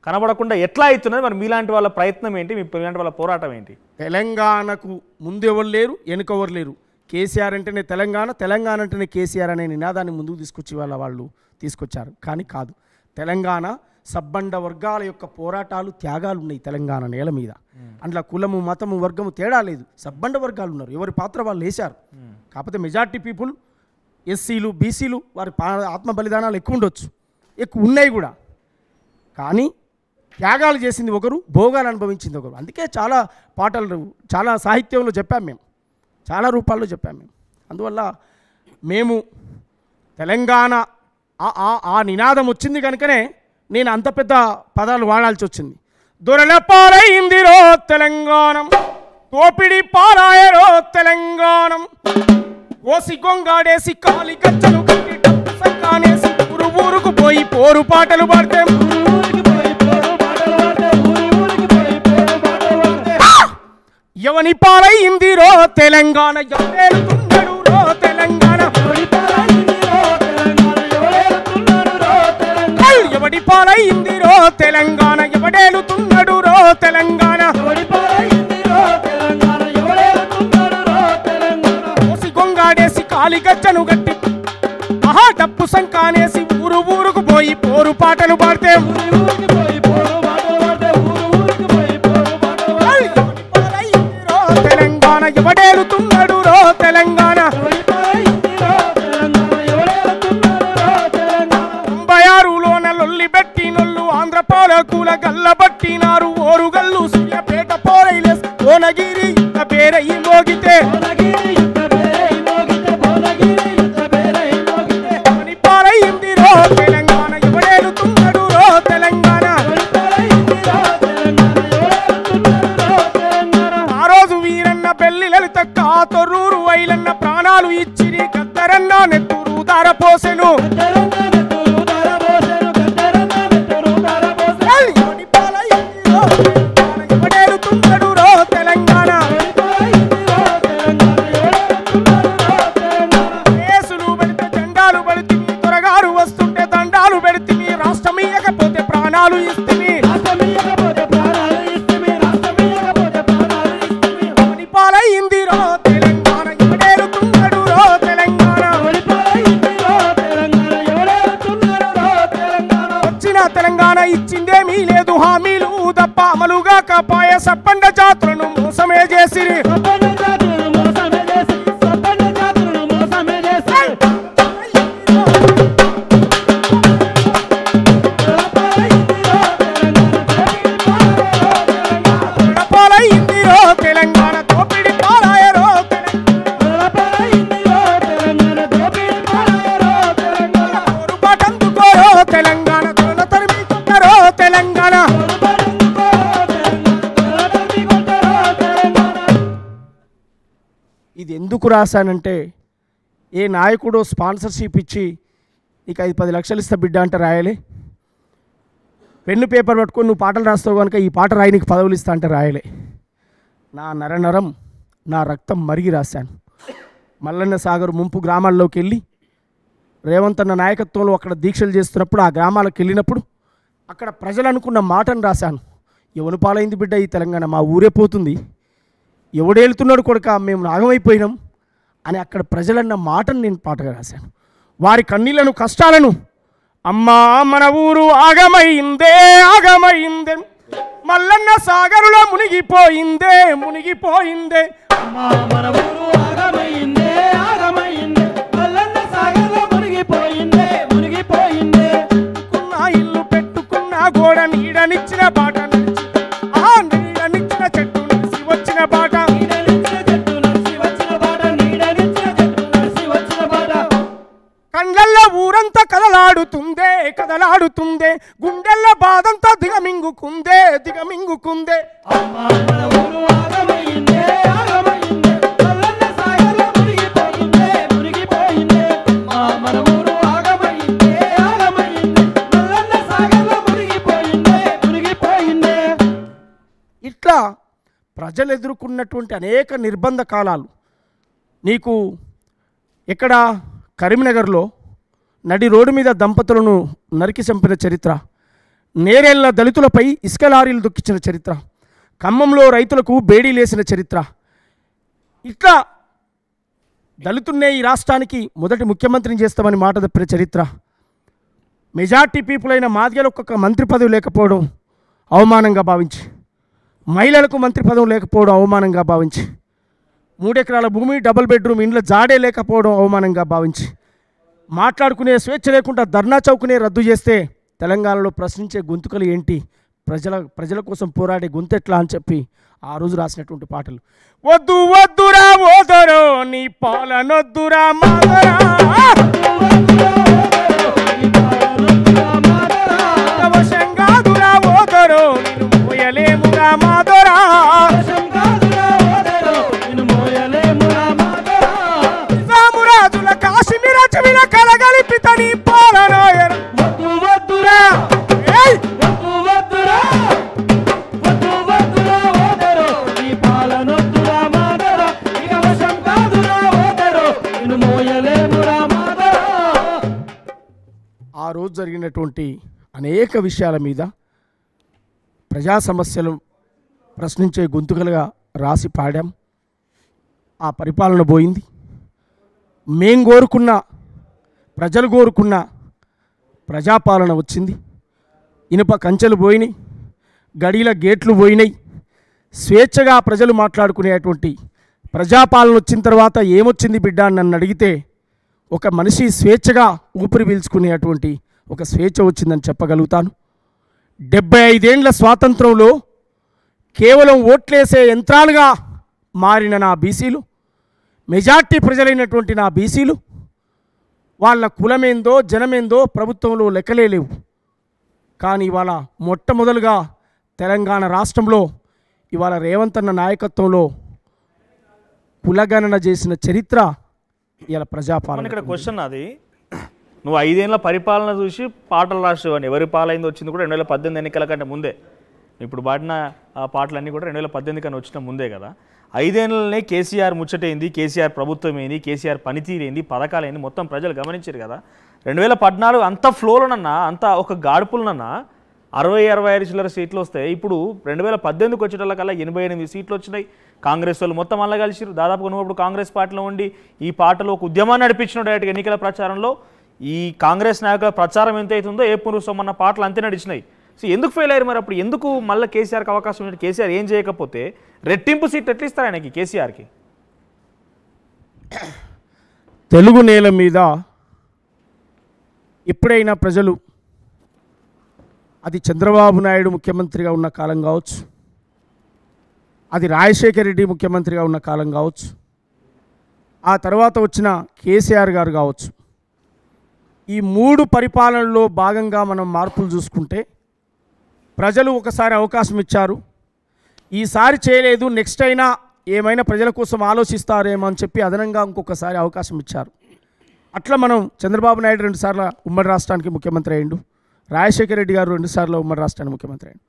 కనబడకుండా ఎట్లా అవుతున్నది? మరి మీలాంటి వాళ్ళ ప్రయత్నం ఏంటి? మీలాంటి వాళ్ళ పోరాటం ఏంటి? తెలంగాణకు ముందు ఎవరు లేరు, వెనుక ఎవరు లేరు. కేసీఆర్ అంటేనే తెలంగాణ, తెలంగాణ అంటేనే కేసీఆర్ అనే నినాదాన్ని ముందుకు తీసుకొచ్చి వాళ్ళు తీసుకొచ్చారు. కానీ కాదు, తెలంగాణ సబ్బండ వర్గాల యొక్క పోరాటాలు, త్యాగాలు ఉన్నాయి తెలంగాణ నేల మీద. అందులో కులము, మతము, వర్గము తేడా లేదు. సబ్బండ వర్గాలు ఉన్నారు, ఎవరి పాత్ర వాళ్ళు వేశారు. కాకపోతే మెజార్టీ పీపుల్ ఎస్సీలు, బీసీలు వారి ఆత్మ బలిదానాలు ఎక్కువ ఉండొచ్చు, ఎక్కువ ఉన్నాయి కూడా. కానీ త్యాగాలు చేసింది ఒకరు, భోగాలు అనుభవించింది ఒకరు. అందుకే చాలా పాటలు, చాలా సాహిత్యంలో చెప్పాం మేము, చాలా రూపాల్లో చెప్పాం మేము. అందువల్ల మేము తెలంగాణ ఆ నినాదం వచ్చింది కనుకనే నేను అంత పెద్ద పదాలు వాడాల్సి వచ్చింది. దొరల పాలైందిరో తెలంగాణం, తోపిడి పారాయరో తెలంగాణం, ఓసి గొంగాడేసి కాలి కచ్చలు కట్టి డప్పు సంకానేసి ఊరు ఊరుకు పోయి పోరు పాటలు పాడితే ఎవని పాలైందిరో తెలంగాణ, ఎవడేలుతున్నాడు రో తెలంగాణ, ఎవడి పాలైందిరో తెలంగాణ, ఎవడేలుతున్నాడు రో తెలంగాణ, ఓసి గొంగాడేసి కాలి గజ్జను గట్టి ఆహా డప్పు సంకానేసి ఊరు ఊరుకు పోయి పోరు పాటలు పాడితే తెలంగాణ, ఎవడేలుతున్నాడు రో తెలంగాణ. 96లోన లొల్లి పెట్టినొల్లు ఆంధ్ర పాలకుల గల్ల పట్టినారు. ఓరుగల్లు సూర్యపేట పోరైలేస్ ఓనగిరి పేరయి మోగితే పాలైంది రో తెలంగాణ, ఎవడేలుతున్నాడు రో తెలంగాణ. ఆ రోజు వీరన్న బెల్లి లలితక్క, తొర్రూరు వైలన్న ప్రాణాలు ఇచ్చిరి. గద్దరన్న నెత్తూరు దారపోసెను, ఎవడేలుతున్నాడు రో తెలంగాణ. కేసులు పెడితే జెండాలు పెడితే త్వరగారు వస్తుంటే దండాలు పెడితే రాష్ట్రం ఇయ్యకపోతే ప్రాణాలు ఇస్తుంది. పాలైంది రో తెలంగాణ, ఎవడేలుతున్నాడు సప్పండ జాతులను మోసమే చేసి తెలంగాణ తోపిడి పాలాయరో పాటందుకోరో తెలంగాణ తరిమికొట్టరో తెలంగాణ. ఇది ఎందుకు రాశానంటే ఏ నాయకుడు స్పాన్సర్షిప్ ఇచ్చి నీకు 5-10 లక్షలు ఇస్తా బిడ్డ అంటే రాయాలి, పెన్ను పేపర్ పట్టుకొని నువ్వు పాటలు రాస్తావు కనుక ఈ పాట రాయి నీకు పదవులు ఇస్తా అంటే రాయలే. నా నరనరం నా రక్తం మరిగి రాశాను. మల్లన్న సాగర్ ముంపు గ్రామాల్లోకి వెళ్ళి రేవంత్ అన్న నాయకత్వంలో అక్కడ దీక్షలు చేస్తున్నప్పుడు ఆ గ్రామాలకు వెళ్ళినప్పుడు అక్కడ ప్రజలు అనుకున్న మాటను రాశాను. ఎవరు పాలైంది బిడ్డ ఈ తెలంగాణ, మా ఊరే పోతుంది, ఎవడేళ్తున్నాడు కొడుక, మేము నాగమైపోయినాం అని అక్కడ ప్రజలన్న మాటను నేను పాటగా రాశాను. వారి కన్నీళ్లను కష్టాలను అమ్మా మన ఊరు ఆగమైందే ఆగమైందే మల్లన్న సాగరులో మునిగిపోయిందే మునిగిపోయిందే మన ఊరు ఆగమైందే ఆగమైందే మల్లన్న సాగర్లో మునిగిపోయిందే మునిగిపోయిందే. కున్న ఇల్లు పెట్టుకున్న గోడ నీడనిచ్చిన బాట నడిచి ఆ నీడనిచ్చిన చెట్టు నడిచి వచ్చిన బాట నీడనిచ్చిన చెట్టు నడిచి వచ్చిన బాట నీడనిచ్చిన చెట్టు నడిచి వచ్చిన బాట. కండ్లల్లో ఊరంతా కదలాడుతుందే కదలాడుతుందే గుండెల్లో బాధంతా దిగమింగుకుందే దిగమింగుకుందే. అమ్మా మన ఊరు ఆగమైందే ఆగమైందే మల్లన్న సాగర్లో మునిగిపోయిందే మునిగిపోయిందే. అమ్మా మన ఊరు ఆగమైందే ఆగమైందే మల్లన్న సాగర్లో మునిగిపోయిందే మునిగిపోయిందే. ఇట్లా ప్రజలు ఎదుర్కొన్నటువంటి అనేక నిర్బంధ కాలాలు నీకు ఇక్కడ కరీంనగర్లో నడి రోడ్డు మీద దంపతులను నరికి చంపిన చరిత్ర, నేరేళ్ల దళితులపై ఇసుక లారీలు దొక్కించిన చరిత్ర, ఖమ్మంలో రైతులకు బేడీలేసిన చరిత్ర. ఇట్లా దళితున్నే ఈ రాష్ట్రానికి మొదటి ముఖ్యమంత్రిని చేస్తామని మాట తప్పిన చరిత్ర. మెజార్టీ పీపుల్ అయిన మాదిగలకు ఒక మంత్రి పదవి లేకపోవడం అవమానంగా భావించి, మహిళలకు మంత్రి పదవి లేకపోవడం అవమానంగా భావించి, 3 ఎకరాల భూమి డబుల్ బెడ్రూమ్ ఇండ్ల జాడే లేకపోవడం అవమానంగా భావించి, మాట్లాడుకునే స్వేచ్ఛ లేకుండా ధర్నా చౌకునే రద్దు చేస్తే తెలంగాణలో ప్రశ్నించే గొంతుకలు ఏంటి, ప్రజల కోసం పోరాడే గొంతెట్లా అని చెప్పి ఆ రోజు రాసినటువంటి పాటలు. వద్దు వద్దురా ఓదరో నీ పాలనొద్దురా మాదరా అవశంగాదురా ఓదరో నిన్ను మోయలేమురా మాదరా నిజామురాజుల కాశ్మీర చెవిన కలగలిపితని పాలనాయన. వద్దు వద్దురా ఏయ్ వద్దు వద్దురా వద్దు వద్దురా ఓదరో నీ పాలనొద్దురా మాదరా ఇక వశం కాదురా ఓదరో నిన్ను మోయలేమురా మాదరా. ఆ రోజు జరిగినటువంటి అనేక విషయాల మీద ప్రజా సమస్యలు ప్రశ్నించే గొంతుకలుగా రాసి పాడాం. ఆ పరిపాలన పోయింది. మేం కోరుకున్న ప్రజలు కోరుకున్న ప్రజాపాలన వచ్చింది. ఇనుప కంచెలు పోయినాయి, గడిల గేట్లు పోయినాయి. స్వేచ్ఛగా ప్రజలు మాట్లాడుకునేటువంటి ప్రజాపాలన వచ్చిన తర్వాత ఏమొచ్చింది బిడ్డ అని నన్ను అడిగితే ఒక మనిషి స్వేచ్ఛగా ఊపిరి పీల్చుకునేటువంటి ఒక స్వేచ్ఛ వచ్చిందని చెప్పగలుగుతాను. 75 ఏండ్ల స్వాతంత్రంలో కేవలం ఓట్లేసే యంత్రాలుగా మారిన నా బీసీలు, మెజార్టీ ప్రజలైనటువంటి నా బీసీలు, వాళ్ళ కులమేందో జనమేందో ప్రభుత్వంలో లెక్కలే లేవు. కానీ ఇవాళ మొట్టమొదలుగా తెలంగాణ రాష్ట్రంలో ఇవాళ రేవంత్ అన్న నాయకత్వంలో కులగణన చేసిన చరిత్ర ఇవాళ ప్రజాపాలన. ఇక్కడ క్వశ్చన్ అది, నువ్వు 5 ఏళ్ళ పరిపాలన చూసి పాటలు రాసేవాడిని. ఎవరి పాలైంది వచ్చింది కూడా 2018 ఎన్నికల కంటే ముందే. ఇప్పుడు పాడిన పాటలన్నీ కూడా 2018 కన్నా వచ్చిన ముందే కదా. 5 ఏళ్ళనే కేసీఆర్ ముచ్చటైంది, కేసీఆర్ ప్రభుత్వం ఏంది, కేసీఆర్ పనితీరైంది, పథకాలైంది మొత్తం ప్రజలు గమనించారు కదా. 2014 అంత ఫ్లోలోనన్నా, అంత ఒక గాడుపులనన్నా 60-65 చిల్లర సీట్లు వస్తాయి. ఇప్పుడు 2018కి వచ్చేటోళ్ళకల్లా 88 సీట్లు వచ్చినాయి. కాంగ్రెస్ వాళ్ళు మొత్తం అలా కలిసిరు. దాదాపుగా నువ్వు ఇప్పుడు కాంగ్రెస్ పార్టీలో ఉండి ఈ పాటలో ఒక ఉద్యమాన్ని నడిపించిన డైరెక్ట్గా ఎన్నికల ప్రచారంలో. ఈ కాంగ్రెస్ నాయకుల ప్రచారం ఎంత అవుతుందో ఏ పురుషమన్న పాటలు అంతే నడిచినాయి. సో ఎందుకు ఫెయిల్ అయ్యారు మరి? అప్పుడు ఎందుకు మళ్ళీ కేసీఆర్కి అవకాశం ఉంది? కేసీఆర్ ఏం చేయకపోతే రెట్టింపు సీట్ ఎట్లా ఇస్తారు ఆయనకి, కేసీఆర్కి? తెలుగు నేల మీద ఎప్పుడైనా ప్రజలు, అది చంద్రబాబు నాయుడు ముఖ్యమంత్రిగా ఉన్న కాలం కావచ్చు, అది రాజశేఖర రెడ్డి ముఖ్యమంత్రిగా ఉన్న కాలం కావచ్చు, ఆ తర్వాత వచ్చిన కేసీఆర్ గారు కావచ్చు, ఈ 3 పరిపాలనలో భాగంగా మనం మార్పులు చూసుకుంటే ప్రజలు ఒకసారి అవకాశం ఇచ్చారు. ఈసారి చేయలేదు, నెక్స్ట్ అయినా ఏమైనా ప్రజల కోసం ఆలోచిస్తారేమో అని చెప్పి అదనంగా ఇంకొకసారి అవకాశం ఇచ్చారు. అట్లా మనం చంద్రబాబు నాయుడు 2 సార్లు ఉమ్మడి రాష్ట్రానికి ముఖ్యమంత్రి అయ్యిండు, రాజశేఖర రెడ్డి గారు 2 సార్లు ఉమ్మడి రాష్ట్రానికి ముఖ్యమంత్రి అయ్యిండు.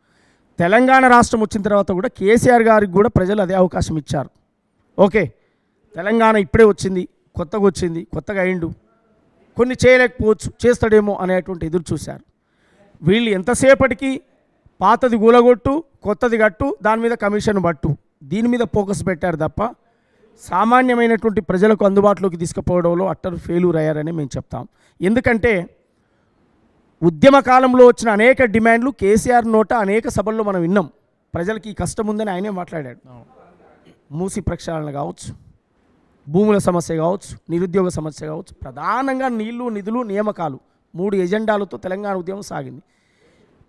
తెలంగాణ రాష్ట్రం వచ్చిన తర్వాత కూడా కేసీఆర్ గారికి కూడా ప్రజలు అదే అవకాశం ఇచ్చారు. ఓకే, తెలంగాణ ఇప్పుడే వచ్చింది, కొత్తగా వచ్చింది, కొత్తగా అయిండు, కొన్ని చేయలేకపోవచ్చు, చేస్తాడేమో అనేటువంటి ఎదురు చూశారు. వీళ్ళు ఎంతసేపటికి పాతది గూలగొట్టు, కొత్తది కట్టు, దాని మీద కమిషన్ పట్టు, దీని మీద ఫోకస్ పెట్టారు తప్ప సామాన్యమైనటువంటి ప్రజలకు అందుబాటులోకి తీసుకుపోవడంలో అట్టర్ ఫెయిల్యూర్ అయ్యారని మేము చెప్తాం. ఎందుకంటే ఉద్యమ కాలంలో వచ్చిన అనేక డిమాండ్లు కేసీఆర్ నోట అనేక సభల్లో మనం విన్నాం. ప్రజలకి ఈ కష్టం ఉందని ఆయనే మాట్లాడాడు. మూసి ప్రక్షాళన కావచ్చు, భూముల సమస్య కావచ్చు, నిరుద్యోగ సమస్య కావచ్చు, ప్రధానంగా నీళ్లు, నిధులు, నియామకాలు 3 ఎజెండాలతో తెలంగాణ ఉద్యమం సాగింది.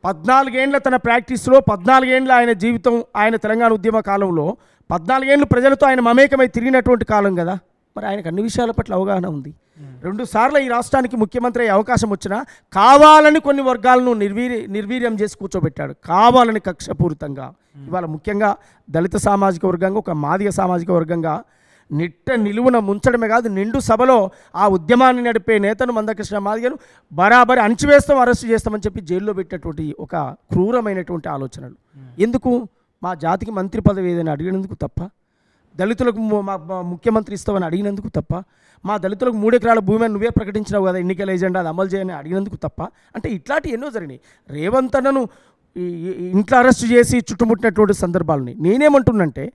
14 ఏళ్ల తన ప్రాక్టీస్లో, 14 ఏళ్ల ఆయన జీవితం, ఆయన తెలంగాణ ఉద్యమ కాలంలో 14 ఏళ్ళు ప్రజలతో ఆయన మమేకమై తిరిగినటువంటి కాలం కదా. మరి ఆయనకు అన్ని విషయాల పట్ల అవగాహన ఉంది. 2 సార్లు ఈ రాష్ట్రానికి ముఖ్యమంత్రి అయ్యే అవకాశం వచ్చినా కావాలని కొన్ని వర్గాలను నిర్వీర్యం చేసి కూర్చోబెట్టాడు, కావాలని కక్షపూరితంగా. ఇవాళ ముఖ్యంగా దళిత సామాజిక వర్గంగా, ఒక మాదిగ సామాజిక వర్గంగా నిలువున ముంచడమే కాదు, నిండు సభలో ఆ ఉద్యమాన్ని నడిపే నేతను మందకృష్ణ మాదిగను బరాబరి అణచివేస్తాం, అరెస్ట్ చేస్తామని చెప్పి జైల్లో పెట్టేటువంటి ఒక క్రూరమైనటువంటి ఆలోచనలు. ఎందుకు? మా జాతికి మంత్రి పదవి ఏదైనా అడిగినందుకు తప్ప, దళితులకు ముఖ్యమంత్రి ఇస్తామని అడిగినందుకు తప్ప, మా దళితులకు 3 ఎకరాల భూమి నువ్వే ప్రకటించినావు కదా, ఎన్నికల ఏజెండా అది అమలు చేయని అడిగినందుకు తప్ప. అంటే ఇట్లాంటి ఎన్నో జరిగినాయి. రేవంత్ అన్నను ఇంట్లో అరెస్ట్ చేసి చుట్టుముట్టినటువంటి సందర్భాలని నేనేమంటున్నంటే,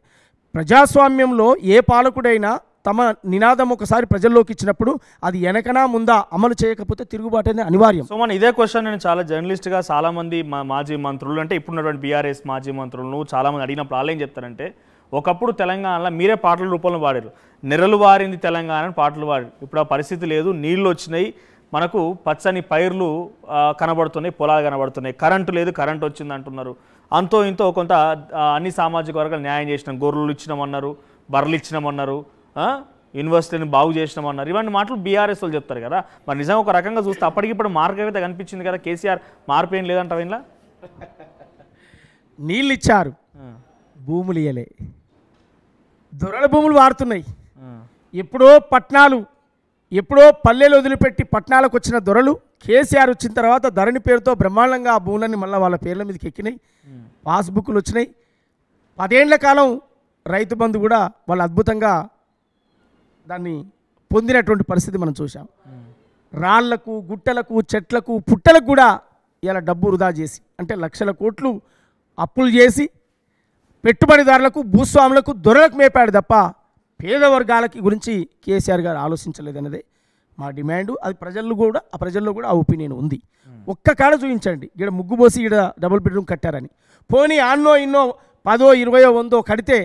ప్రజాస్వామ్యంలో ఏ పాలకుడైనా తమ నినాదం ఒకసారి ప్రజల్లోకి ఇచ్చినప్పుడు అది వెనకనా ముందా అమలు చేయకపోతే తిరుగుబాటు అనేది అనివార్యం. సో మన ఇదే క్వశ్చన్ నేను చాలా జర్నలిస్ట్గా చాలామంది మాజీ మంత్రులు, అంటే ఇప్పుడున్నటువంటి బీఆర్ఎస్ మాజీ మంత్రులను చాలామంది అడిగినప్పుడు వాళ్ళు ఏం చెప్తారంటే, ఒకప్పుడు తెలంగాణలో మీరే పాటల రూపంలో పాడారు, నెరలు వారింది తెలంగాణ అని పాటలు పాడారు. ఇప్పుడు ఆ పరిస్థితి లేదు, నీళ్ళు వచ్చినాయి, మనకు పచ్చని పైర్లు కనబడుతున్నాయి, పొలాలు కనబడుతున్నాయి, కరెంటు లేదు, కరెంటు వచ్చింది అంటున్నారు. అంతో ఇంతో కొంత అన్ని సామాజిక వర్గాలు న్యాయం చేసినాం, గొర్రెలు ఇచ్చినామన్నారు, బర్రెలు ఇచ్చినామన్నారు, యూనివర్సిటీని బాగు చేసినామన్నారు. ఇవన్నీ మాటలు బీఆర్ఎస్ వాళ్ళు చెప్తారు కదా. మరి నిజంగా ఒక రకంగా చూస్తే అప్పటికి ఇప్పుడు మార్పు అయితే కనిపించింది కదా. కేసీఆర్ మార్పు ఏం లేదంటారు ఇలా? నీళ్ళు ఇచ్చారు, భూములు ఇయ్యలే, దొరల భూములు వాడుతున్నాయి. ఎప్పుడో పల్లెలు వదిలిపెట్టి పట్టణాలకు వచ్చిన దొరలు కేసీఆర్ వచ్చిన తర్వాత ధరణి పేరుతో బ్రహ్మాండంగా ఆ భూములన్నీ మళ్ళీ వాళ్ళ పేర్ల మీదకి ఎక్కినాయి, పాస్బుక్లు వచ్చినాయి. 10 ఏళ్ల కాలం రైతు బంధు కూడా వాళ్ళు అద్భుతంగా దాన్ని పొందినటువంటి పరిస్థితి మనం చూసాం. రాళ్లకు, గుట్టలకు, చెట్లకు, పుట్టలకు కూడా ఇలా డబ్బు వృధా చేసి, అంటే లక్షల కోట్లు అప్పులు చేసి పెట్టుబడిదారులకు, భూస్వాములకు, దొరలకు మేపాడు తప్ప పేద వర్గాలకి గురించి కేసీఆర్ గారు ఆలోచించలేదన్నదే మా డిమాండు. అది ప్రజల్లో కూడా ఆ ఒపీనియన్ ఉంది. ఒక్క కాడ చూపించండి, ఇక్కడ ముగ్గు పోసి ఇక్కడ డబుల్ బెడ్రూమ్ కట్టారని. పోనీ ఆన్నో ఇన్నో 10, 20, 100 కడితే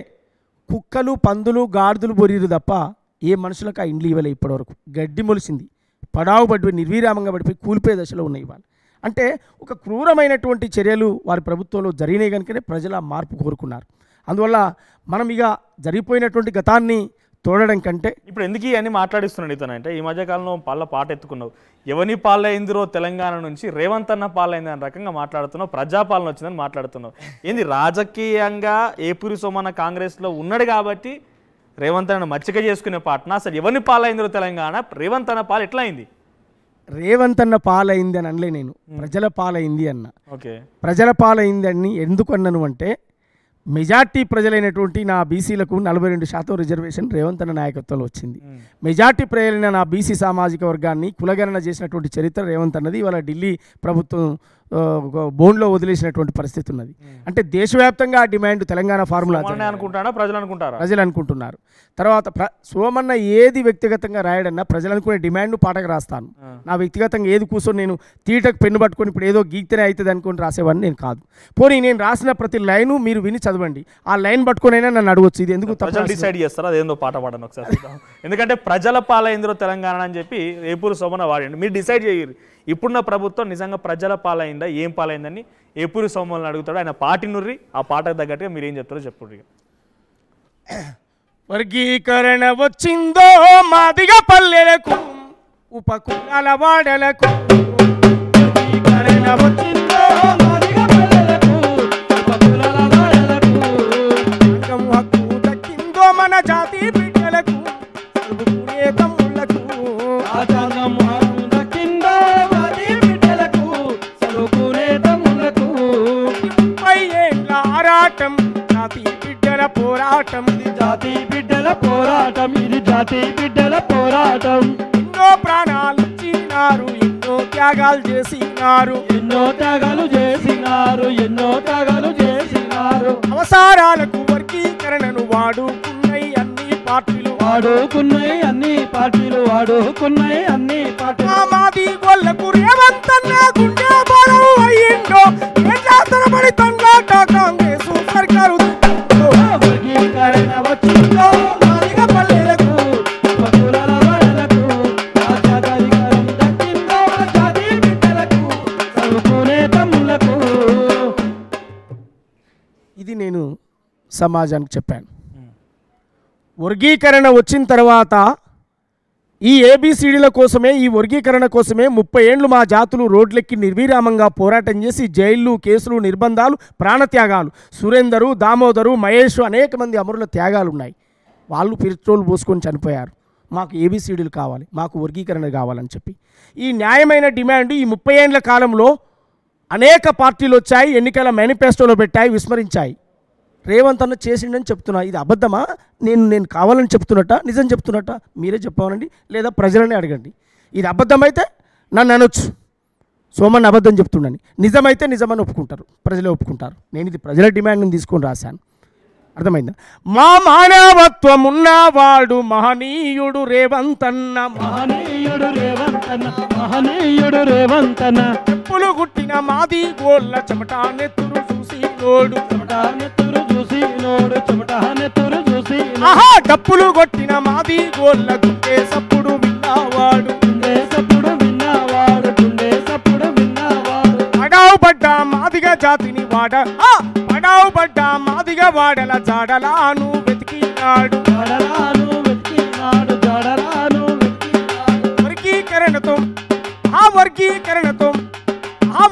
కుక్కలు, పందులు, గాడిదలు బొరీరు తప్ప ఏ మనుషులకు ఆ ఇండ్లు ఇవ్వలే. ఇప్పటివరకు గడ్డి మొలిసింది, పడావు పడిపోయి నిర్వీరామంగా పడిపోయి కూలిపోయే దశలో ఉన్నాయి ఇవాళ. అంటే ఒక క్రూరమైనటువంటి చర్యలు వారి ప్రభుత్వంలో జరిగినాయి కనుకనే ప్రజలు ఆ మార్పు కోరుకున్నారు. అందువల్ల మనం ఇక జరిగిపోయినటువంటి గతాన్ని తోడడం కంటే ఇప్పుడు ఎందుకు అన్ని మాట్లాడిస్తున్నాడు ఇతనంటే, ఈ మధ్యకాలంలో పాట ఎత్తుకున్నావు, ఎవని పాలైందిరో తెలంగాణ నుంచి రేవంత్ అన్న పాలైంది అనే రకంగా మాట్లాడుతున్నావు, ప్రజాపాలన వచ్చిందని మాట్లాడుతున్నావు. ఏంది రాజకీయంగా ఏపూరి సోమన్న కాంగ్రెస్లో ఉన్నాడు కాబట్టి రేవంత్ అన్న మచ్చిక చేసుకునే పాటన? అసలు ఎవరిని పాలైందిరో తెలంగాణ, రేవంత్ అన్న పాలు ఎట్లా అయింది? రేవంత్ అన్న పాలైంది అని అనలే నేను, ప్రజల పాలైంది అన్న. ఓకే, ప్రజల పాలైంది అని ఎందుకు అన్నాను అంటే, మెజార్టీ ప్రజలైనటువంటి నా బీసీలకు 42% రిజర్వేషన్ రేవంత్ అన్న నాయకత్వంలో వచ్చింది. మెజార్టీ ప్రజలైన నా బీసీ సామాజిక వర్గాన్ని కులగణన చేసినటువంటి చరిత్ర రేవంత్ అన్నది. ఇవాళ ఢిల్లీ ప్రభుత్వం బోన్లో వదిలేసినటువంటి పరిస్థితి ఉన్నది. అంటే దేశవ్యాప్తంగా ఆ డిమాండ్ తెలంగాణ ఫార్ములా అనుకుంటారా ప్రజలు అనుకుంటారా? ప్రజలు అనుకుంటున్నారు. తర్వాత సోమన్న ఏది వ్యక్తిగతంగా రాయడన్నా ప్రజలు అనుకునే డిమాండ్ను పాటకు రాస్తాను. నా వ్యక్తిగతంగా ఏది కూర్చొని నేను తీటకు పెన్ను పట్టుకొని ఇప్పుడు ఏదో గీక్తేనే అవుతుంది అనుకుని రాసేవాడిని నేను కాదు. పోనీ నేను రాసిన ప్రతి లైను మీరు విని చదవండి. ఆ లైన్ పట్టుకునైనా నన్ను అడగొచ్చు. ఇది ఎందుకు ప్రజలు డిసైడ్ చేస్తారా అదేందో పాట పాడను ఒకసారి. ఎందుకంటే ప్రజల పాలైందో తెలంగాణ అని చెప్పి ఏపూరు సోమన్న వాడండి. మీరు డిసైడ్ చేయరు ఇప్పుడున్న ప్రభుత్వం నిజంగా ప్రజల పాలైందా ఏం పాలైందని ఏపూరు సోమన్నని అడుగుతాడు. ఆయన పాటి నుర్రి ఆ పాటకు తగ్గట్టుగా మీరు ఏం చెప్తారో చెప్పండి. వర్గీకరణ వచ్చిందో మాదిగా పల్లెలకు ఉపకులాల వాడలకు. వర్గీకరణ వచ్చిందో మాదిగా పల్లెలకు ఉపకులాల వాడలకు. సంఘం హక్కు దక్కిందో మన జాతి బిడ్డలకు చదువుకునే తమ్ముళ్లకు. సంఘం హక్కు దక్కిందో జాతి బిడ్డలకు చదువుకునే తమ్ముళ్లకు. 30 ఏళ్ల ఆరాటం జాతి బిడ్డల పోరాటం. జాతి బిడ్డల పోరాటం, ఇది జాతి బిడ్డల పోరాటం. ఎన్నో ప్రాణాలు ఇచ్చినారు, ఎన్నో త్యాగాలు చేసినారు, ఎన్నో త్యాగాలు చేసినారు, ఎన్నో త్యాగాలు చేసినారు. అవసరాలకు వర్గీకరణను వాడుకున్నాయి అన్ని పార్టీలు, వాడుకున్నాయి అన్ని పార్టీలు, వాడుకున్నాయి అన్ని పార్టీలు. మాది గొల్లకు రేవంత్ అన్న గుండె బలవు అయ్యిండో. తరబడి తండ్రాట కాంగ్రెస్ సర్కారు. వర్గీకరణ వచ్చిందో మాదిగ పల్లెలకు ఉపకులాల వాడలకు. రాజ్యాధికారం దక్కిందో జాతి బిడ్డలకు చదువుకునే తమ్ముళ్లకు. ఇది నేను సమాజానికి చెప్పాను. వర్గీకరణ వచ్చిన తర్వాత ఈ ఏబిసిడీల కోసమే, ఈ వర్గీకరణ కోసమే 30 ఏళ్ళు మా జాతులు రోడ్లెక్కి నిర్విరామంగా పోరాటం చేసి జైళ్ళు, కేసులు, నిర్బంధాలు, ప్రాణత్యాగాలు. సురేందరు, దామోదరు, మహేష్ అనేక మంది అమరుల త్యాగాలు ఉన్నాయి. వాళ్ళు పెట్రోల్ పోసుకొని చనిపోయారు. మాకు ఏబిసిడీలు కావాలి, మాకు వర్గీకరణ కావాలని చెప్పి ఈ న్యాయమైన డిమాండ్ ఈ 30 ఏళ్ల కాలంలో అనేక పార్టీలు వచ్చాయి, ఎన్నికల మేనిఫెస్టోలో పెట్టాయి, విస్మరించాయి. రేవంత్ అన్న చేసిండని చెప్తున్నా. ఇది అబద్ధమా? నేను కావాలని చెప్తున్నట్ట, నిజం చెప్తున్నట్ట? మీరే చెప్పానండి, లేదా ప్రజలనే అడగండి. ఇది అబద్ధమైతే నన్ను అనొచ్చు, సోమన్న అబద్ధం చెప్తుండని. నిజమైతే నిజమని ఒప్పుకుంటారు, ప్రజలే ఒప్పుకుంటారు. నేను ఇది ప్రజల డిమాండ్ని తీసుకొని రాశాను. అర్థమైందా? మా మానవత్వం ఉన్నవాడు మహనీయుడు రేవంత్ అన్న. మహనీయుడు రేవంత్ అన్న, మహనీయుడు రేవంత్ అన్న. చెప్పులు గుట్టిన మాది గోళ్ళ చెమట నెత్తురు చూసి నోడు, చెమట నెత్తురు చూసి నోడు, చెమట నెత్తురు చూసి. ఆహా డప్పులు కొట్టిన మాది గోళ్ళ గుండె సప్పుడు విన్నవాడు, గుండె సప్పుడు విన్నవాడు, గుండె సప్పుడు విన్నవాడు. పడావు పడ్డ మాదిగ జాతిని వాడ, పడావు పడ్డ మాదిగ వాడల జాడలాను వెతికినాడు, జాడలాను వెతికినాడు, జాడలాను వెతికినాడు. వర్గీకరణతో ఆ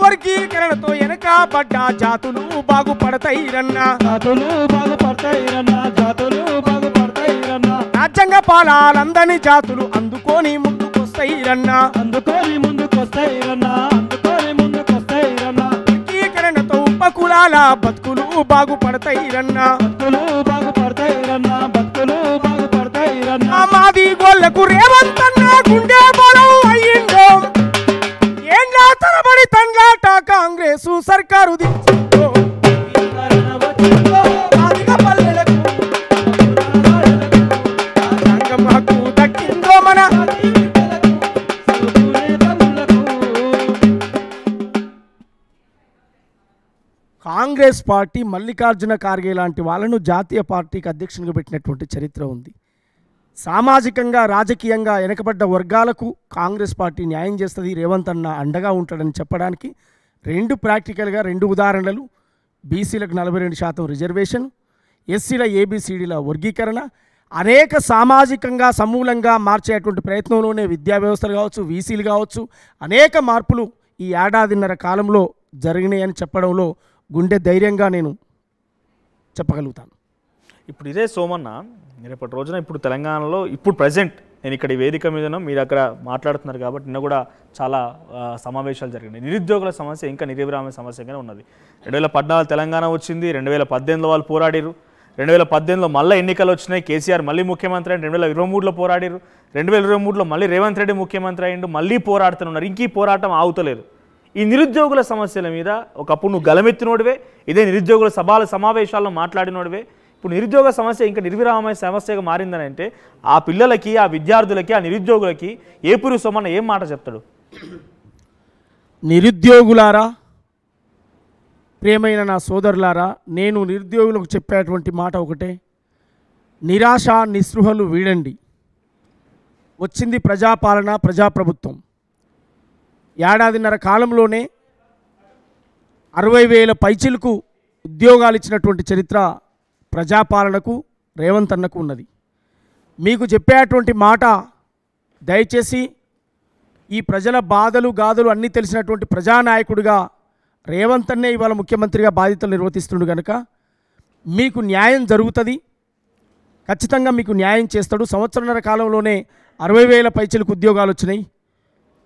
వర్గీకరణతో వెనకబడ్డ జాతులు బాగుపడతాయిరన్నా, జాతులు బాగుపడతాయిరన్నా, జాతులు బాగుపడతాయిరన్నా. రాజ్యాంగ పాలాలందని జాతులు అందుకొని ముందుకొస్తాయిరన్నా, అందుకొని ముందుకొస్తాయిరన్నా, అందుకొని ముందుకొస్తాయిరన్నా. వర్గీకరణతో ఉపకులాల బతుకులు బాగుపడతాయిరన్నా, బతుకులు బాగుపడతాయిరన్నా, బతుకులు బాగుపడతాయిరన్నా. మాది గోళ్ళకు రేవంత్ అన్న గుండె బలం అయ్యిండో. ఏండ్ల తరబడి తండ్రాట కాంగ్రెస్ సర్కారు దించిందో. వర్గీకరణ వచ్చిందో మాదిగ పల్లెలకు రాజ్యాంగం హక్కు దక్కిందో మన జాతి బిడ్డలకు చదువుకునే తమ్ముళ్లకు. కాంగ్రెస్ పార్టీ మల్లికార్జున ఖార్గే లాంటి వాళ్ళను జాతీయ పార్టీకి అధ్యక్షునిగా పెట్టినటువంటి చరిత్ర ఉంది. సామాజికంగా, రాజకీయంగా వెనకబడ్డ వర్గాలకు కాంగ్రెస్ పార్టీ న్యాయం చేస్తుంది, రేవంత్ అన్న అండగా ఉంటాడని చెప్పడానికి ప్రాక్టికల్గా 2 ఉదాహరణలు. బీసీలకు 42% రిజర్వేషన్, ఎస్సీల ఏబిసిడీల వర్గీకరణ, అనేక సామాజికంగా సమూలంగా మార్చేటువంటి ప్రయత్నంలోనే విద్యా వ్యవస్థలు కావచ్చు, వీసీలు కావచ్చు, అనేక మార్పులు ఈ ఏడాదిన్నర కాలంలో జరిగినాయని చెప్పడంలో గుండె ధైర్యంగా నేను చెప్పగలుగుతాను. ఇప్పుడు ఇదే సోమన్న రేపటి రోజున ఇప్పుడు తెలంగాణలో ఇప్పుడు ప్రజెంట్ నేను ఇక్కడ ఈ వేదిక మీదనో మీరు అక్కడ మాట్లాడుతున్నారు కాబట్టి నిన్న కూడా చాలా సమావేశాలు జరిగినాయి. నిరుద్యోగుల సమస్య ఇంకా నిర్విరామ సమస్యగానే ఉన్నది. 2014 తెలంగాణ వచ్చింది, 2018లో వాళ్ళు పోరాడారు, 2018లో మళ్ళీ ఎన్నికలు వచ్చినాయి, కేసీఆర్ మళ్ళీ ముఖ్యమంత్రి అయ్యిండు, 2023లో పోరాడారు, 2023లో మళ్ళీ రేవంత్ రెడ్డి ముఖ్యమంత్రి అయ్యిండు, మళ్ళీ పోరాడుతున్నారు. ఇంక ఈ పోరాటం ఆగుతలేదు. ఈ నిరుద్యోగుల సమస్యల మీద ఒకప్పుడు నువ్వు గలమెత్తినోడివే, ఇదే నిరుద్యోగుల సమావేశాల్లో మాట్లాడినోడివే. ఇప్పుడు నిరుద్యోగ సమస్య ఇంకా నిర్విరామమైన సమస్యగా మారిందని అంటే ఆ పిల్లలకి, ఆ విద్యార్థులకి, ఆ నిరుద్యోగులకి ఏపూరి సోమన్న ఏం మాట చెప్తాడు? నిరుద్యోగులారా, ప్రియమైన నా సోదరులారా, నేను నిరుద్యోగులకు చెప్పేటువంటి మాట ఒకటే, నిరాశ నిస్పృహలు వీడండి. వచ్చింది ప్రజాపాలన, ప్రజాప్రభుత్వం. ఏడాదిన్నర కాలంలోనే 60,000 పైచిలకు ఉద్యోగాలు ఇచ్చినటువంటి చరిత్ర ప్రజాపాలనకు, రేవంత్ అన్నకు ఉన్నది. మీకు చెప్పేటువంటి మాట దయచేసి ఈ ప్రజల బాధలు గాథలు అన్నీ తెలిసినటువంటి ప్రజానాయకుడిగా రేవంత్ అన్నే ఇవాళ ముఖ్యమంత్రిగా బాధ్యతలు నిర్వర్తిస్తుండు కనుక మీకు న్యాయం జరుగుతుంది, ఖచ్చితంగా మీకు న్యాయం చేస్తాడు. సంవత్సరన్నర కాలంలోనే 60,000 పైచిలకు ఉద్యోగాలు వచ్చినాయి,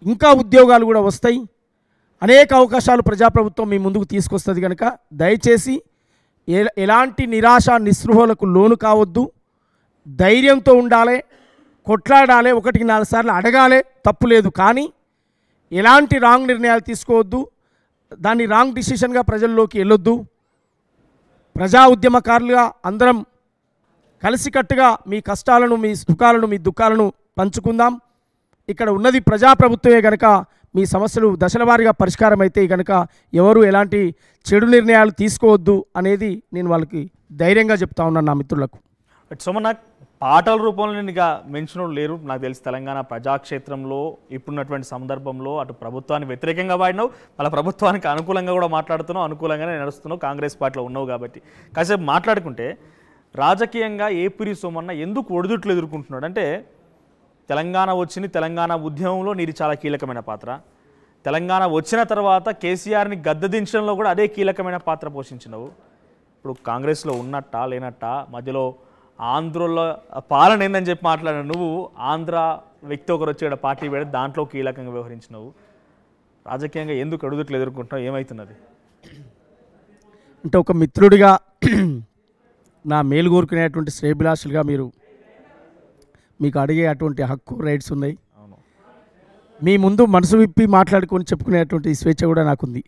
ఇంకా ఉద్యోగాలు కూడా వస్తాయి. అనేక అవకాశాలు ప్రజాప్రభుత్వం మీ ముందుకు తీసుకొస్తుంది కనుక దయచేసి ఎలాంటి నిరాశ నిస్పృహలకు లోను కావద్దు. ధైర్యంతో ఉండాలి, కొట్లాడాలి, 1-4 సార్లు అడగాలి, తప్పు లేదు. కానీ ఎలాంటి రాంగ్ నిర్ణయాలు తీసుకోవద్దు, దాన్ని రాంగ్ డిసిషన్గా ప్రజల్లోకి వెళ్ళొద్దు. ప్రజా ఉద్యమకారులుగా అందరం కలిసికట్టుగా మీ కష్టాలను, మీ సుఖాలను, మీ దుఃఖాలను పంచుకుందాం. ఇక్కడ ఉన్నది ప్రజాప్రభుత్వమే కనుక మీ సమస్యలు దశల వారీగా పరిష్కారం అయితే కనుక ఎవరు ఎలాంటి చెడు నిర్ణయాలు తీసుకోవద్దు అనేది నేను వాళ్ళకి ధైర్యంగా చెప్తా ఉన్నాను నా మిత్రులకు. సోమన్న, పాటల రూపంలో నేను ఇక మెన్షన్ లేరు నాకు తెలిసి. తెలంగాణ ప్రజాక్షేత్రంలో ఇప్పుడున్నటువంటి సందర్భంలో అటు ప్రభుత్వానికి వ్యతిరేకంగా వాడినావు, మళ్ళీ ప్రభుత్వానికి అనుకూలంగా కూడా మాట్లాడుతున్నావు, అనుకూలంగానే నడుస్తున్నావు, కాంగ్రెస్ పార్టీలో ఉన్నావు కాబట్టి. కాసేపు మాట్లాడుకుంటే రాజకీయంగా ఏపూరి సోమన్న ఎందుకు ఒడిదుట్లు ఎదుర్కొంటున్నాడు అంటే, తెలంగాణ వచ్చింది, తెలంగాణ ఉద్యమంలో నీది చాలా కీలకమైన పాత్ర. తెలంగాణ వచ్చిన తర్వాత కేసీఆర్ని గద్దెదించడంలో కూడా అదే కీలకమైన పాత్ర పోషించినవు. ఇప్పుడు కాంగ్రెస్లో ఉన్నట్టా లేనట్టా, మధ్యలో ఆంధ్రలో పాలన ఏందని చెప్పి మాట్లాడిన నువ్వు ఆంధ్ర వ్యక్తి ఒకరు వచ్చి ఇక్కడ పార్టీ పెడితే దాంట్లో కీలకంగా వ్యవహరించినవు. రాజకీయంగా ఎందుకు అడుగుట్లు ఎదుర్కొంటున్నావు, ఏమవుతున్నది? అంటే ఒక మిత్రుడిగా నా మేలు కోరుకునేటువంటి శ్రేయభిలాషులుగా మీకు అడిగే అటువంటి హక్కు, రైట్స్ ఉన్నాయి. మీ ముందు మనసు విప్పి మాట్లాడుకొని చెప్పుకునేటువంటి స్వేచ్ఛ కూడా నాకుంది.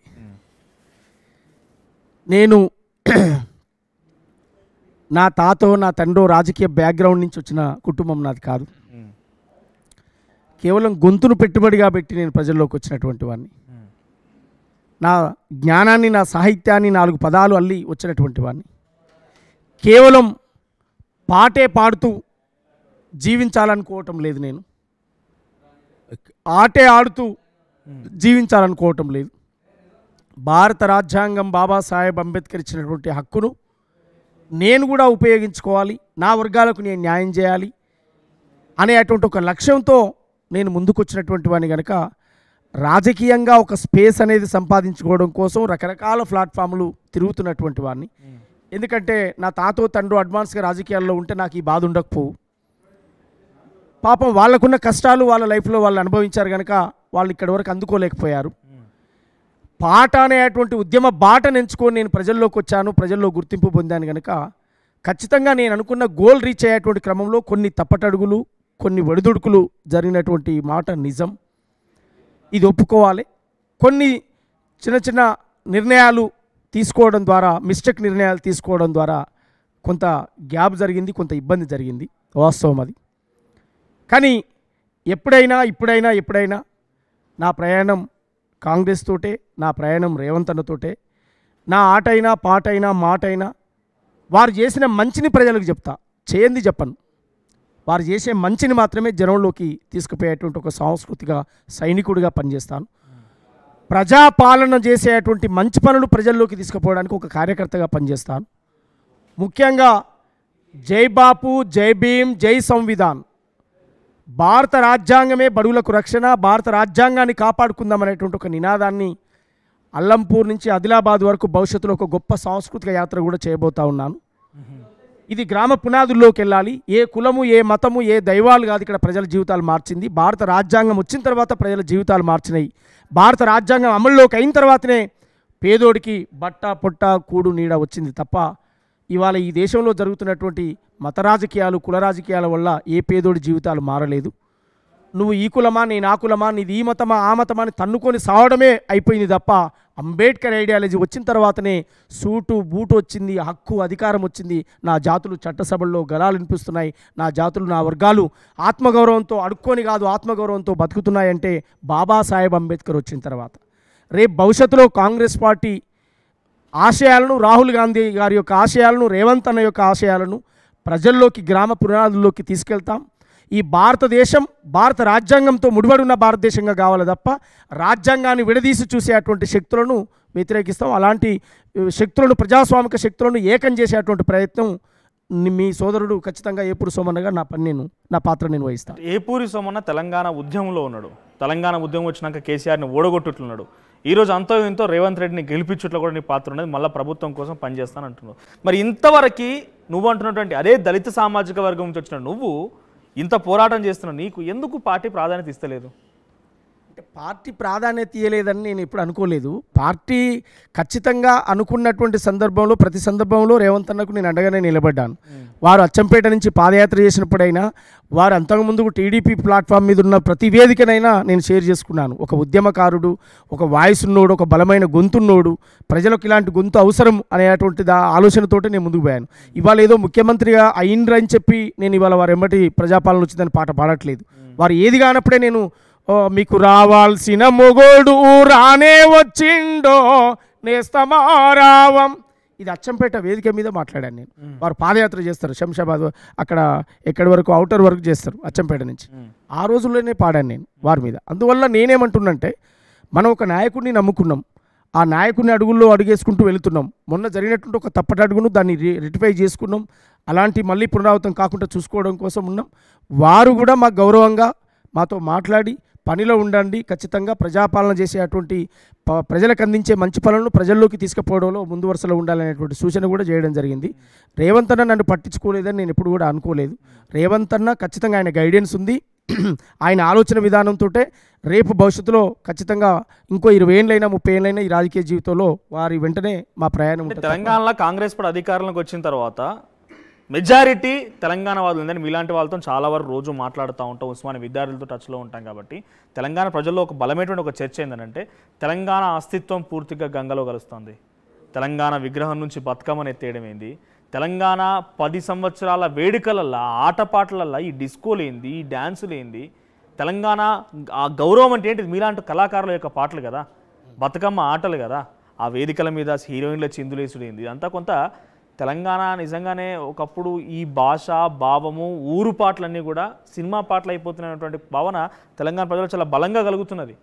నేను నా తాతో నా తండ్రో రాజకీయ బ్యాక్గ్రౌండ్ నుంచి వచ్చిన కుటుంబం నాది కాదు. కేవలం గొంతును పెట్టుబడిగా పెట్టి నేను ప్రజల్లోకి వచ్చినటువంటి వాడిని. నా జ్ఞానాన్ని, నా సాహిత్యాన్ని 4 పదాలు అల్లి వచ్చినటువంటి వాడిని. కేవలం పాటే పాడుతూ జీవించాలనుకోవటం లేదు, నేను ఆటే ఆడుతూ జీవించాలనుకోవటం లేదు. భారత రాజ్యాంగం బాబాసాహెబ్ అంబేద్కర్ ఇచ్చినటువంటి హక్కును నేను కూడా ఉపయోగించుకోవాలి, నా వర్గాలకు నేను న్యాయం చేయాలి అనేటువంటి ఒక లక్ష్యంతో నేను ముందుకొచ్చినటువంటి వాడిని కనుక రాజకీయంగా ఒక స్పేస్ అనేది సంపాదించుకోవడం కోసం రకరకాల ప్లాట్ఫామ్లు తిరుగుతున్నటువంటి వాడిని. ఎందుకంటే నా తాతో తండ్రి అడ్వాన్స్గా రాజకీయాల్లో ఉంటే నాకు ఈ బాధ ఉండకపోవు. పాపం వాళ్ళకున్న కష్టాలు వాళ్ళ లైఫ్లో వాళ్ళు అనుభవించారు కనుక వాళ్ళు ఇక్కడి వరకు అందుకోలేకపోయారు. పాట అనేటువంటి ఉద్యమ బాటను ఎంచుకొని నేను ప్రజల్లోకి వచ్చాను, ప్రజల్లో గుర్తింపు పొందాను కనుక ఖచ్చితంగా నేను అనుకున్న గోల్ రీచ్ అయ్యేటువంటి క్రమంలో కొన్ని తప్పటడుగులు, కొన్ని ఒడిదుడుకులు జరిగినటువంటి మాట నిజం, ఇది ఒప్పుకోవాలి. కొన్ని చిన్న చిన్న నిర్ణయాలు తీసుకోవడం ద్వారా, మిస్టేక్ నిర్ణయాలు తీసుకోవడం ద్వారా కొంత గ్యాప్ జరిగింది, కొంత ఇబ్బంది జరిగింది, వాస్తవం అది. కానీ ఎప్పుడైనా నా ప్రయాణం కాంగ్రెస్ తోటే, నా ప్రయాణం రేవంత్ అన్నతోటే. నా ఆటైనా, పాటైనా, మాటైనా వారు చేసిన మంచిని ప్రజలకు చెప్తా, చేయంది చెప్పను. వారు చేసే మంచిని మాత్రమే జనంలోకి తీసుకుపోయేటువంటి ఒక సాంస్కృతిక సైనికుడిగా పనిచేస్తాను. ప్రజాపాలన చేసేటువంటి మంచి పనులు ప్రజల్లోకి తీసుకుపోవడానికి ఒక కార్యకర్తగా పనిచేస్తాను. ముఖ్యంగా జై బాపు, జై భీమ్, జై సంవిధాన్, భారత రాజ్యాంగమే బడుగులకు రక్షణ, భారత రాజ్యాంగాన్ని కాపాడుకుందామనేటువంటి ఒక నినాదాన్ని అల్లంపూర్ నుంచి ఆదిలాబాద్ వరకు భవిష్యత్తులో ఒక గొప్ప సాంస్కృతిక యాత్ర కూడా చేయబోతా ఉన్నాను. ఇది గ్రామ పునాదుల్లోకి వెళ్ళాలి. ఏ కులము, ఏ మతము, ఏ దైవాలు కాదు ఇక్కడ ప్రజల జీవితాలు మార్చింది. భారత రాజ్యాంగం వచ్చిన తర్వాత ప్రజల జీవితాలు మార్చినాయి. భారత రాజ్యాంగం అమల్లోకి అయిన తర్వాతనే పేదోడికి బట్ట పొట్ట కూడు నీడ వచ్చింది తప్ప ఇవాళ ఈ దేశంలో జరుగుతున్నటువంటి మత రాజకీయాలు, కుల రాజకీయాల వల్ల ఏ పేదోడి జీవితాలు మారలేదు. నువ్వు ఈ కులమా, నేను ఆ కులమా, నీది ఈ మతమా ఆ మతమా అని తన్నుకొని సావడమే అయిపోయింది తప్ప అంబేద్కర్ ఐడియాలజీ వచ్చిన తర్వాతనే సూటు బూటు వచ్చింది, హక్కు అధికారం వచ్చింది. నా జాతులు చట్టసభల్లో గలాలు వినిపిస్తున్నాయి, నా జాతులు నా వర్గాలు ఆత్మగౌరవంతో అడుక్కొని కాదు ఆత్మగౌరవంతో బతుకుతున్నాయంటే బాబాసాహెబ్ అంబేద్కర్ వచ్చిన తర్వాత. రేపు భవిష్యత్తులో కాంగ్రెస్ పార్టీ ఆశయాలను, రాహుల్ గాంధీ గారి యొక్క ఆశయాలను, రేవంత్ అన్న యొక్క ఆశయాలను ప్రజల్లోకి, గ్రామ పునాదుల్లోకి తీసుకెళ్తాం. ఈ భారతదేశం భారత రాజ్యాంగంతో ముడిపడి ఉన్న భారతదేశంగా కావాలి తప్ప రాజ్యాంగాన్ని విడదీసి చూసేటువంటి శక్తులను వ్యతిరేకిస్తాం. అలాంటి శక్తులను, ప్రజాస్వామిక శక్తులను ఏకం చేసేటువంటి ప్రయత్నం మీ సోదరుడు ఖచ్చితంగా ఏపూరి సోమన్నగా నా పాత్ర నేను వహిస్తాను. ఏపూరి సోమన్న తెలంగాణ ఉద్యమంలో ఉన్నాడు. తెలంగాణ ఉద్యమం వచ్చినాక కేసీఆర్ని ఓడగొట్టున్నాడు. ఈరోజు అంతో ఇంతో రేవంత్ రెడ్డిని గెలిపించుట్లో కూడా నీ పాత్ర ఉన్నది. మళ్ళీ ప్రభుత్వం కోసం పనిచేస్తాను అంటున్నావు. మరి ఇంతవరకు నువ్వు అంటున్నటువంటి అదే దళిత సామాజిక వర్గం నుంచి వచ్చిన నువ్వు ఇంత పోరాటం చేస్తున్నావు, నీకు ఎందుకు పార్టీ ప్రాధాన్యత ఇస్తలేదు? అంటే పార్టీ ప్రాధాన్యత ఇవ్వలేదని నేను ఎప్పుడు అనుకోలేదు. పార్టీ ఖచ్చితంగా అనుకున్నటువంటి సందర్భంలో, ప్రతి సందర్భంలో రేవంత్ అన్నకు నేను అండగానే నిలబడ్డాను. వారు అచ్చంపేట నుంచి పాదయాత్ర చేసినప్పుడైనా, వారు అంతకుముందు టీడీపీ ప్లాట్ఫామ్ మీద ఉన్న ప్రతి వేదికనైనా నేను షేర్ చేసుకున్నాను. ఒక ఉద్యమకారుడు, ఒక వాయిస్ ఉన్నోడు, ఒక బలమైన గొంతున్నోడు, ప్రజలకు ఇలాంటి గొంతు అవసరం అనేటువంటి ఆలోచనతోటి నేను ముందుకు పోయాను. ఇవాళ ఏదో ముఖ్యమంత్రిగా అయిండ్రని చెప్పి నేను ఇవాళ వారు ఎమ్మటి ప్రజాపాలన వచ్చిందని పాట పాడట్లేదు. వారు ఏది కానప్పుడే నేను మీకు రావాల్సిన మొగోడు రానే వచ్చిండో నేస్తమారావం, ఇది అచ్చంపేట వేదిక మీద మాట్లాడాను నేను. వారు పాదయాత్ర చేస్తారు శంషాబాద్, అక్కడ ఎక్కడి వరకు అవుటర్ వరకు చేస్తారు అచ్చంపేట నుంచి. ఆ రోజుల్లోనే పాడాను నేను వారి మీద. అందువల్ల నేనేమంటున్నంటే, మనం ఒక నాయకుడిని నమ్ముకున్నాం, ఆ నాయకుడిని అడుగుల్లో అడుగేసుకుంటూ వెళుతున్నాం. మొన్న జరిగినటువంటి ఒక తప్పటి అడుగును దాన్ని రెటిఫై చేసుకున్నాం. అలాంటి మళ్ళీ పునరావృతం కాకుండా చూసుకోవడం కోసం ఉన్నాం. వారు కూడా మాకు గౌరవంగా మాతో మాట్లాడి పనిలో ఉండండి, ఖచ్చితంగా ప్రజాపాలన చేసేటువంటి ప్రజలకు అందించే మంచి పనులను ప్రజల్లోకి తీసుకుపోవడంలో ముందు వరుసలో ఉండాలనేటువంటి సూచన కూడా చేయడం జరిగింది. రేవంత్ అన్న నన్ను పట్టించుకోలేదని నేను ఎప్పుడు కూడా అనుకోలేదు. రేవంత్ అన్న ఖచ్చితంగా ఆయన గైడెన్స్ ఉంది, ఆయన ఆలోచన విధానంతో రేపు భవిష్యత్తులో ఖచ్చితంగా ఇంకో 20 ఏళ్ళైనా 30 ఏళ్ళైనా ఈ రాజకీయ జీవితంలో వారి వెంటనే మా ప్రయాణం ఉంటుంది. తెలంగాణలో కాంగ్రెస్ పార్టీ అధికారంలోకి వచ్చిన తర్వాత మెజారిటీ తెలంగాణ వాళ్ళు ఉందని మీలాంటి వాళ్ళతో చాలా వరకు రోజు మాట్లాడుతూ ఉంటాం, ఉస్మానియా విద్యార్థులతో టచ్లో ఉంటాం. కాబట్టి తెలంగాణ ప్రజల్లో ఒక బలమైనటువంటి ఒక చర్చ ఏంటంటే, తెలంగాణ అస్తిత్వం పూర్తిగా గంగలో కలుస్తుంది. తెలంగాణ విగ్రహం నుంచి బతుకమ్మని ఎత్తేయడం ఏంది, తెలంగాణ 10 సంవత్సరాల వేడుకలల్లో, ఆటపాటలల్లో ఈ డిస్కోలు ఏంది, ఈ డ్యాన్సులు ఏంది, తెలంగాణ ఆ గౌరవం అంటే ఏంటి? మీలాంటి కళాకారుల యొక్క పాటలు కదా, బతుకమ్మ ఆటలు కదా, ఆ వేదికల మీద హీరోయిన్ల చిందులేసుడు ఏంది, అంతా కొంత తెలంగాణ నిజంగానే ఒకప్పుడు ఈ భాష, భావము, ఊరు పాటలన్నీ కూడా సినిమా పాటలు అయిపోతున్నటువంటి భావన తెలంగాణ ప్రజలు చాలా బలంగా కలుగుతున్నది.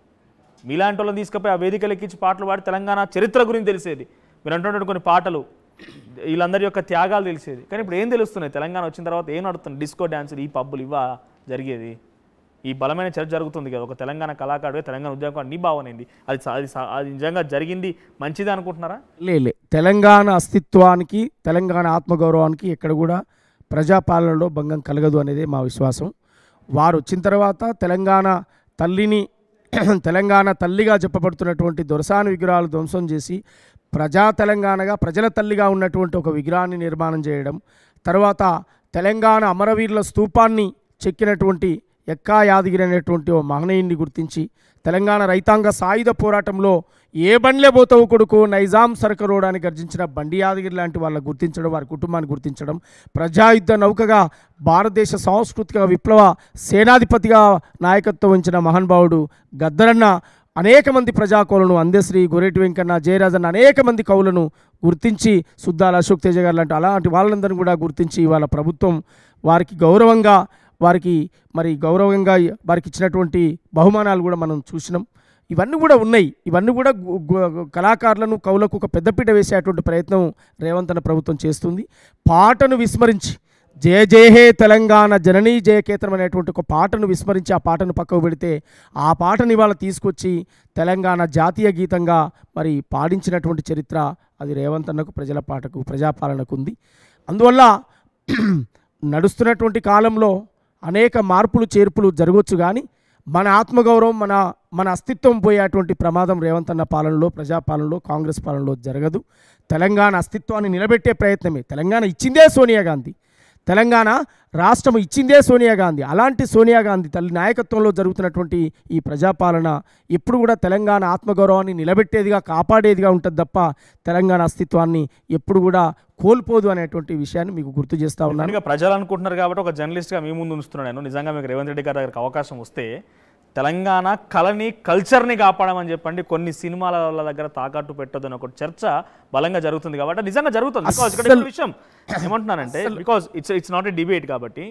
మీలాంటి వాళ్ళని తీసుకుపోయి ఆ వేదికలు ఎక్కించి పాటలు పాడి తెలంగాణ చరిత్ర గురించి తెలిసేది, మీరు అంటున్నటువంటి కొన్ని పాటలు, వీళ్ళందరి యొక్క త్యాగాలు తెలిసేది. కానీ ఇప్పుడు ఏం తెలుస్తున్నాయి? తెలంగాణ వచ్చిన తర్వాత ఏం నడుస్తుంది? డిస్కో డ్యాన్సులు, ఈ పబ్బులు ఇవా జరిగేది? ఈ బలమైన చర్చ జరుగుతుంది కదా, ఒక తెలంగాణ కళాకారుడు, తెలంగాణ ఉద్యమం, నీ భావన ఏంది? అది నిజంగా జరిగింది మంచిది అనుకుంటున్నారా? లే, తెలంగాణ అస్తిత్వానికి, తెలంగాణ ఆత్మగౌరవానికి ఎక్కడ కూడా ప్రజాపాలనలో భంగం కలగదు అనేది మా విశ్వాసం. వారు వచ్చిన తర్వాత తెలంగాణ తల్లిని, తెలంగాణ తల్లిగా చెప్పబడుతున్నటువంటి దొరసాని విగ్రహాలు ధ్వంసం చేసి ప్రజా తెలంగాణగా, ప్రజల తల్లిగా ఉన్నటువంటి ఒక విగ్రహాన్ని నిర్మాణం చేయడం, తర్వాత తెలంగాణ అమరవీరుల స్తూపాన్ని చెక్కినటువంటి ఎక్కా యాదగిరి అనేటువంటి ఓ మహనీయుని గుర్తించి, తెలంగాణ రైతాంగ సాయుధ పోరాటంలో ఏ బండ్లే పోతావు కొడుకు నైజాం సరకరోడానికి గర్జించిన బండి యాదగిరి లాంటి వాళ్ళని గుర్తించడం, వారి కుటుంబాన్ని గుర్తించడం, ప్రజాయుద్ధ నౌకగా భారతదేశ సాంస్కృతిక విప్లవ సేనాధిపతిగా నాయకత్వం వహించిన మహానుభావుడు గద్దరన్న అనేక మంది ప్రజాకౌలను, అందశ్రీ, గొరెటి వెంకన్న, జయరాజన్న అనేక మంది కవులను గుర్తించి, సుద్దాల అశోక్ తేజ గారు లాంటి అలాంటి వాళ్ళందరినీ కూడా గుర్తించి ఇవాళ ప్రభుత్వం వారికి గౌరవంగా వారికి ఇచ్చినటువంటి బహుమానాలు కూడా మనం చూసినాం. ఇవన్నీ కూడా ఉన్నాయి. ఇవన్నీ కూడా కళాకారులను, కవులకు ఒక పెద్దపీట వేసేటువంటి ప్రయత్నం రేవంత్ అన్న ప్రభుత్వం చేస్తుంది. పాటను విస్మరించి, జయ జయ హే తెలంగాణ జననీ జయకేతనం అనేటువంటి ఒక పాటను విస్మరించి ఆ పాటను పక్కకు పెడితే, ఆ పాటను ఇవాళ తీసుకొచ్చి తెలంగాణ జాతీయ గీతంగా మరి పాడించినటువంటి చరిత్ర అది రేవంత్ అన్నకు, ప్రజల పాటకు, ప్రజాపాలనకు ఉంది. అందువల్ల నడుస్తున్నటువంటి కాలంలో అనేక మార్పులు చేర్పులు జరగవచ్చు, కానీ మన ఆత్మగౌరవం మన అస్తిత్వం పోయేటువంటి ప్రమాదం రేవంత్ అన్న పాలనలో, ప్రజాపాలనలో, కాంగ్రెస్ పాలనలో జరగదు. తెలంగాణ అస్తిత్వాన్ని నిలబెట్టే ప్రయత్నమే. తెలంగాణ ఇచ్చిందే సోనియా గాంధీ, తెలంగాణ రాష్ట్రం ఇచ్చిందే సోనియా గాంధీ. అలాంటి సోనియా గాంధీ తల్లి నాయకత్వంలో జరుగుతున్నటువంటి ఈ ప్రజాపాలన ఎప్పుడు కూడా తెలంగాణ ఆత్మగౌరవాన్ని నిలబెట్టేదిగా, కాపాడేదిగా ఉంటుంది తప్ప తెలంగాణ అస్తిత్వాన్ని ఎప్పుడు కూడా కోల్పోదు అనేటువంటి విషయాన్ని మీకు గుర్తు చేస్తా ఉన్నాను. ఇంకా ప్రజలు అనుకుంటున్నారు కాబట్టి ఒక జర్నలిస్ట్గా మీ ముందు ఉంచుతున్నాను నేను. నిజంగా మీకు రేవంత్ రెడ్డి గారి దగ్గరికి అవకాశం వస్తే తెలంగాణ కళని, కల్చర్ని కాపాడమని చెప్పండి, కొన్ని సినిమాల దగ్గర తాకట్టు పెట్టొద్దని ఒక చర్చ బలంగా జరుగుతుంది కాబట్టి నిజంగా జరుగుతుంది. బికాజ్ ఇక్కడ విషయం ఏమంటున్నానంటే, because it's not a debate కాబట్టి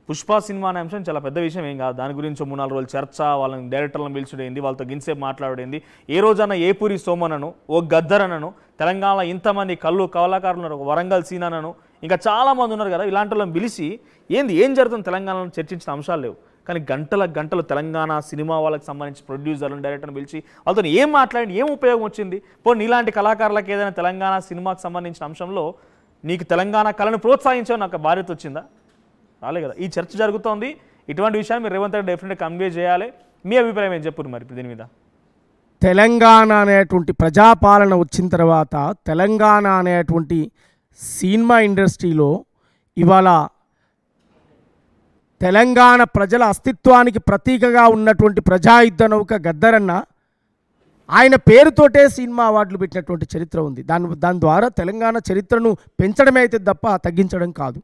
పుష్ప సినిమా అనే అంశం చాలా పెద్ద విషయం ఏం కాదు. దాని గురించి 3-4 రోజులు చర్చ, వాళ్ళని డైరెక్టర్లను పిలిచుడేంది, వాళ్ళతో గిన్సేపు మాట్లాడేంది. ఏ రోజన్నా ఏపూరి సోమనను, ఓ గద్దరనను, తెలంగాణ ఇంతమంది కళాకారులు ఉన్నారు, ఒక వరంగల్ సీననను, ఇంకా చాలామంది ఉన్నారు కదా, ఇలాంటి వాళ్ళని పిలిచి ఏం జరుగుతుంది తెలంగాణలో చర్చించిన అంశాలు లేవు. కానీ గంటలు తెలంగాణ సినిమా వాళ్ళకి సంబంధించి ప్రొడ్యూసర్లను, డైరెక్టర్ని పిలిచి వాళ్ళతో ఏం మాట్లాడి ఏం ఉపయోగం వచ్చింది? పోనీ నీలాంటి కళాకారులకు ఏదైనా తెలంగాణ సినిమాకి సంబంధించిన అంశంలో నీకు తెలంగాణ కళను ప్రోత్సహించే నాకు బాధ్యత వచ్చిందా? రాలే కదా. ఈ చర్చ జరుగుతోంది. ఇటువంటి విషయాన్ని మీరు రేవంత్ రెడ్డి డెఫినెట్గా కన్వే చేయాలి. మీ అభిప్రాయం ఏం చెప్పారు మరి దీని మీద? తెలంగాణ అనేటువంటి ప్రజాపాలన వచ్చిన తర్వాత తెలంగాణ అనేటువంటి సినిమా ఇండస్ట్రీలో ఇవాళ తెలంగాణ ప్రజల అస్తిత్వానికి ప్రతీకగా ఉన్నటువంటి ప్రజాయుద్ధ నౌక గద్దరన్న ఆయన పేరుతోటే సినిమా అవార్డులు పెట్టినటువంటి చరిత్ర ఉంది. దాని ద్వారా తెలంగాణ చరిత్రను పెంచడమే అయితే తప్ప తగ్గించడం కాదు.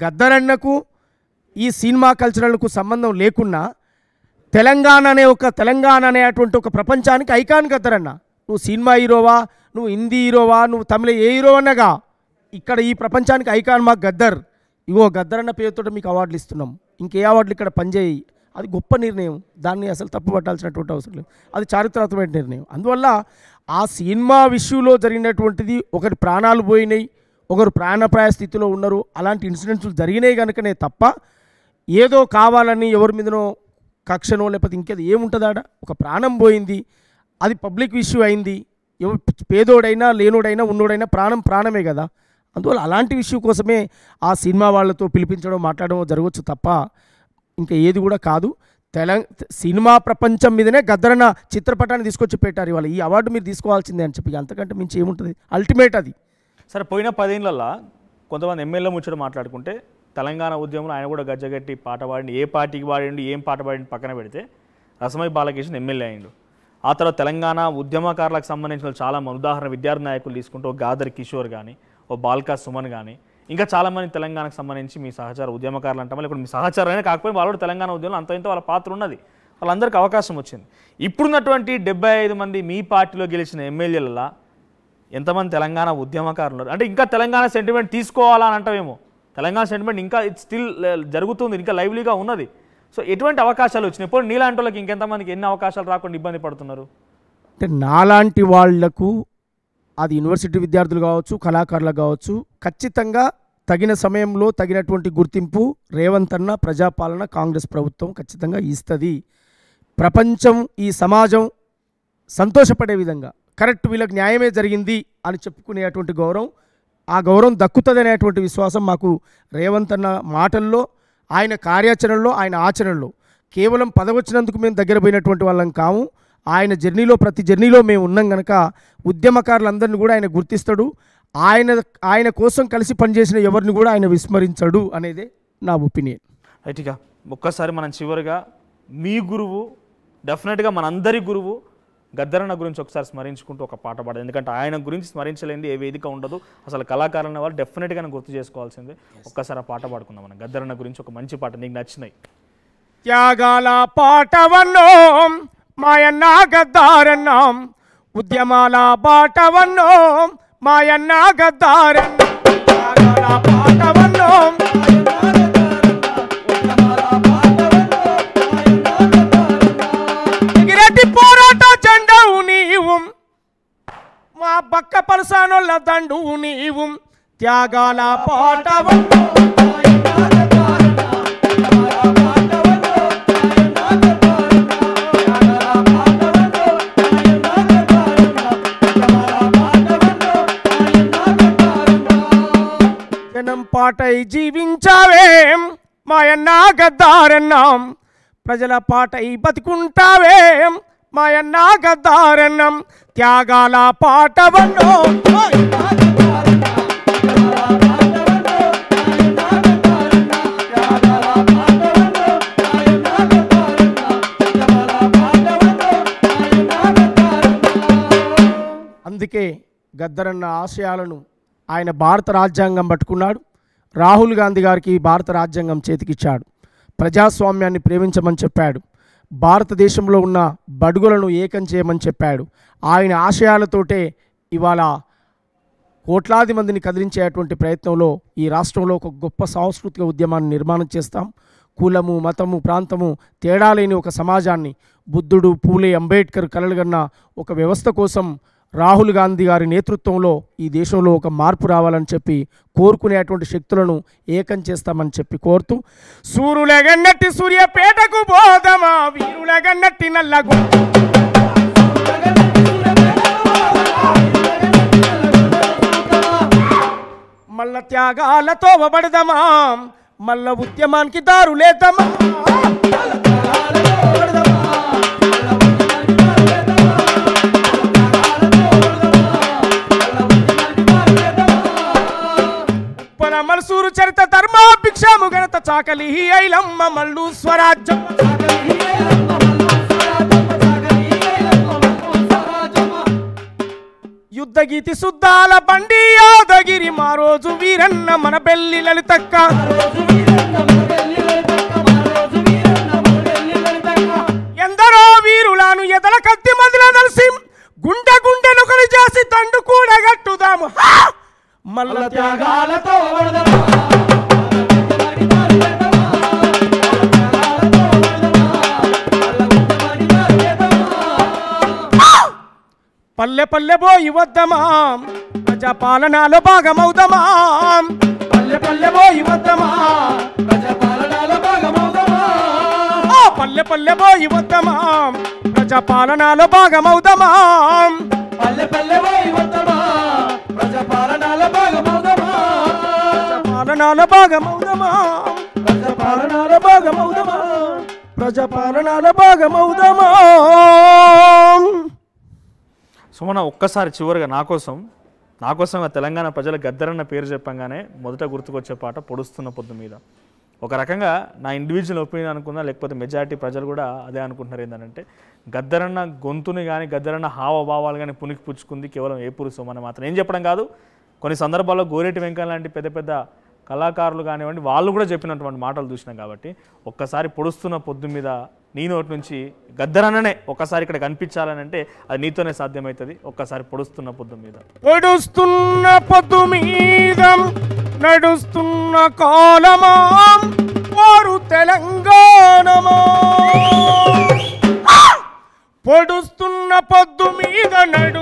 గద్దరన్నకు ఈ సినిమా కల్చరల్కు సంబంధం లేకున్నా తెలంగాణ అనేటువంటి ఒక ప్రపంచానికి ఐకాన్ గద్దరన్న. నువ్వు సినిమా హీరోవా, నువ్వు హిందీ హీరోవా, నువ్వు తమిళ ఏ హీరో అన్నగా ఇక్కడ ఈ ప్రపంచానికి ఐకాన్ మా గద్దర్. ఇగో గద్దరన్న పేరుతో మీకు అవార్డులు ఇస్తున్నాం, ఇంకే అవార్డులు ఇక్కడ పనిచేయి. అది గొప్ప నిర్ణయం, దాన్ని అసలు తప్పు పట్టాల్సినటువంటి అవసరం లేదు. అది చారిత్రాత్మకమైన నిర్ణయం. అందువల్ల ఆ సినిమా విషయంలో జరిగినటువంటిది, ఒకరి ప్రాణాలు పోయినాయి, ఒకరు ప్రాణప్రాయ స్థితిలో ఉన్నారు, అలాంటి ఇన్సిడెంట్స్ జరిగినాయి కనుకనే తప్ప ఏదో కావాలని ఎవరి మీదనో కక్షనో లేకపోతే ఇంకేదో ఏముంటుంది ఆడ. ఒక ప్రాణం పోయింది, అది పబ్లిక్ ఇష్యూ అయింది. పేదోడైనా లేనోడైనా ఉన్నోడైనా ప్రాణమే కదా. అందువల్ల అలాంటి విషయం కోసమే ఆ సినిమా వాళ్ళతో పిలిపించడం, మాట్లాడడం జరగవచ్చు తప్ప ఇంకా ఏది కూడా కాదు. సినిమా ప్రపంచం మీదనే గద్దరన్న చిత్రపటాన్ని తీసుకొచ్చి పెట్టారు. ఇవాళ ఈ అవార్డు మీరు తీసుకోవాల్సిందే అని చెప్పి, అంతకంటే మించి ఏముంటుంది? అల్టిమేట్ అది. సరే, పోయిన 10 ఏళ్లలో కొంతమంది ఎమ్మెల్యే ముచ్చట మాట్లాడుకుంటే తెలంగాణ ఉద్యమంలో ఆయన కూడా గజ్జగట్టి పాట పాడిండు, ఏ పార్టీకి పాడిండు, ఏం పాట పాడిండు పక్కన పెడితే రసమై బాలకృష్ణ ఎమ్మెల్యే అయిండు. ఆ తర్వాత తెలంగాణ ఉద్యమకారులకు సంబంధించిన చాలా ఉదాహరణ విద్యార్థి నాయకులు తీసుకుంటే ఓ గాదర్ కిషోర్ కానీ, ఓ బాల్కా సుమన్ కానీ, ఇంకా చాలామంది తెలంగాణకు సంబంధించి మీ సహచార ఉద్యమకారులు అంటామా, లేకపోతే మీ సహచారమైనా కాకపోతే వాళ్ళు తెలంగాణ ఉద్యమంలో అంత ఇంత వాళ్ళ పాత్ర ఉన్నది, వాళ్ళందరికీ అవకాశం వచ్చింది. ఇప్పుడున్నటువంటి 75 మంది మీ పార్టీలో గెలిచిన ఎమ్మెల్యేలలో ఎంతమంది తెలంగాణ ఉద్యమకారులు ఉన్నారు? అంటే ఇంకా తెలంగాణ సెంటిమెంట్ తీసుకోవాలని అంటావేమో. తెలంగాణ సెంటిమెంట్ ఇంకా ఇట్స్ స్టిల్ జరుగుతుంది, ఇంకా లైవ్లీగా ఉన్నది. సో ఎటువంటి అవకాశాలు వచ్చినాయి? ఇప్పుడు నీలాంటి వాళ్ళకి ఇంకెంతమందికి ఎన్ని అవకాశాలు రాకుండా ఇబ్బంది పడుతున్నారు? అంటే నాలాంటి వాళ్లకు, అది యూనివర్సిటీ విద్యార్థులు కావచ్చు, కళాకారులు కావచ్చు, ఖచ్చితంగా తగిన సమయంలో తగినటువంటి గుర్తింపు రేవంత్ అన్న, ప్రజాపాలన, కాంగ్రెస్ ప్రభుత్వం ఖచ్చితంగా ఇస్తుంది. ప్రపంచం, ఈ సమాజం సంతోషపడే విధంగా కరెక్ట్ వీళ్ళకి న్యాయమే జరిగింది అని చెప్పుకునేటువంటి గౌరవం, ఆ గౌరవం దక్కుతుంది అనేటువంటి విశ్వాసం మాకు రేవంత్ అన్న మాటల్లో, ఆయన కార్యాచరణలో, ఆయన ఆచరణలో. కేవలం పదవచ్చినందుకు మేము దగ్గర పోయినటువంటి వాళ్ళం కాము. ఆయన జర్నీలో, ప్రతి జర్నీలో మేము ఉన్నాం కనుక ఉద్యమకారులందరినీ కూడా ఆయన గుర్తిస్తాడు. ఆయన కోసం కలిసి పనిచేసిన ఎవరిని కూడా ఆయన విస్మరించడు అనేదే నా ఒపీనియన్. రైట్గా ఒక్కసారి మనం చివరిగా మీ గురువు, డెఫినెట్గా మనందరి గురువు గద్దరన్న గురించి ఒకసారి స్మరించుకుంటూ ఒక పాట పాడదు. ఎందుకంటే ఆయన గురించి స్మరించలేంది ఏ వేదిక ఉండదు. అసలు కళాకారుల వాళ్ళు డెఫినెట్గా గుర్తు చేసుకోవాల్సిందే. ఒక్కసారి ఆ పాట పాడుకుందాం మనం. గద్దరన్న గురించి ఒక మంచి పాట నీకు నచ్చినాయి. త్యాగాల పాటవన్నో మాయన్న గద్దారన్న, ఉద్యమాల బాటవన్నో మాయన్న గద్దారన్న, త్యాగాల పాటవన్నో ఎగిరెట్టి పోరాట జెండవు నీవు, మా బక్క పలసానోళ్ళ దండువు నీవు, త్యాగాల పాటవన్నో పాట పాటై జీవించావేం మాయన్న గద్దారన్నాం, ప్రజల పాటై బతుకుంటావేం మాయన్న గద్దారన్నాం, త్యాగాల పాటవన్నో అందుకే గద్దరన్న ఆశయాలను ఆయన భారత రాజ్యాంగం పట్టుకున్నాడు. రాహుల్ గాంధీ గారికి భారత రాజ్యాంగం చేతికిచ్చాడు. ప్రజాస్వామ్యాన్ని ప్రేమించమని చెప్పాడు. భారతదేశంలో ఉన్న బడుగులను ఏకం చేయమని చెప్పాడు. ఆయన ఆశయాలతోటే ఇవాళ కోట్లాది మందిని కదిలించేటువంటి ప్రయత్నంలో ఈ రాష్ట్రంలో ఒక గొప్ప సాంస్కృతిక ఉద్యమాన్ని నిర్మాణం చేస్తాం. కులము మతము ప్రాంతము తేడా లేని ఒక సమాజాన్ని బుద్ధుడు పూలే అంబేద్కర్ కలలుగన్న ఒక వ్యవస్థ కోసం రాహుల్ గాంధీ గారి నేతృత్వంలో ఈ దేశంలో ఒక మార్పు రావాలని చెప్పి కోరుకునేటువంటి శక్తులను ఏకం చేస్తామని చెప్పి కోరుతూ, సూర్యులగన్నట్టి సూర్యపేటకు బోధమా వీరులగన్నట్టి నల్లగు మల్ల త్యాగాలతో వబడదమా మల్ల ఉద్యమానికి దారులేదమా మల్సూరు చరిత ధర్మ భిక్షము గణత చాకలి ఐలమ్మ మల్లు స్వరాజ్యం యుద్ధ గీతి శుద్ధాల బండి యాదగిరి మా రోజు వీరన్న మన బెల్లి లలితక్క ఎందరో వీరులను ఎదల కత్తి మదిల దలిసి గుండె గుండెను కొలి చేసి తండు కూడా గట్టుదాము మల్ల త్యాగాలతో పల్లె పల్లె పోయి వద్దమా ప్రజాపాలనలో భాగమవుదమా పల్లె పల్లె పోయి వద్దమా ప్రజాపాలనలో భాగమవుదమా పల్లె పల్లె పోయి వద్దమా ప్రజాపాలనలో భాగమవుదమా పల్లె పల్లె పోయి వద్దమా ప్రజాపాలనలో భాగమవుదమా ప్రజాపాలనలో భాగమవుదమా ప్రజాపాలనలో భాగమవుదమా ప్రజాపాలనలో భాగమవుదమా. సుమన ఒక్కసారి చివరిగా నా కోసం తెలంగాణ ప్రజల గద్దరన్న పేరు చెప్పంగానే మొదట గుర్తుకొచ్చే పాట పొడుస్తున్న పొద్దు మీద. ఒక రకంగా నా ఇండివిజువల్ ఒపీనియన్ అనుకున్నా, లేకపోతే మెజారిటీ ప్రజలు కూడా అదే అనుకుంటున్నారు. ఏంటంటే గద్దరన్న గొంతుని కానీ గద్దరన్న హావభావాలు కానీ పునికి పుచ్చుకుంది కేవలం ఏపూరి సుమన మాత్రం. ఏం చెప్పడం కాదు, కొన్ని సందర్భాల్లో గోరేటి వెంకన్న లాంటి పెద్ద పెద్ద కళాకారులు కానివ్వండి వాళ్ళు కూడా చెప్పినటువంటి మాటలు చూసినాం. కాబట్టి ఒక్కసారి పొడుస్తున్న పొద్దు మీద నీ నోటి నుంచి గద్దరన్ననే ఒక్కసారి ఇక్కడ కనిపించాలని అంటే అది నీతోనే సాధ్యమవుతుంది. ఒక్కసారి పొడుస్తున్న పొద్దు మీద. పొడుస్తున్న పొద్దు మీద నడుస్తున్న కాలమా వారు తెలంగాణమా, పొడుస్తున్న పొద్దు మీద నడు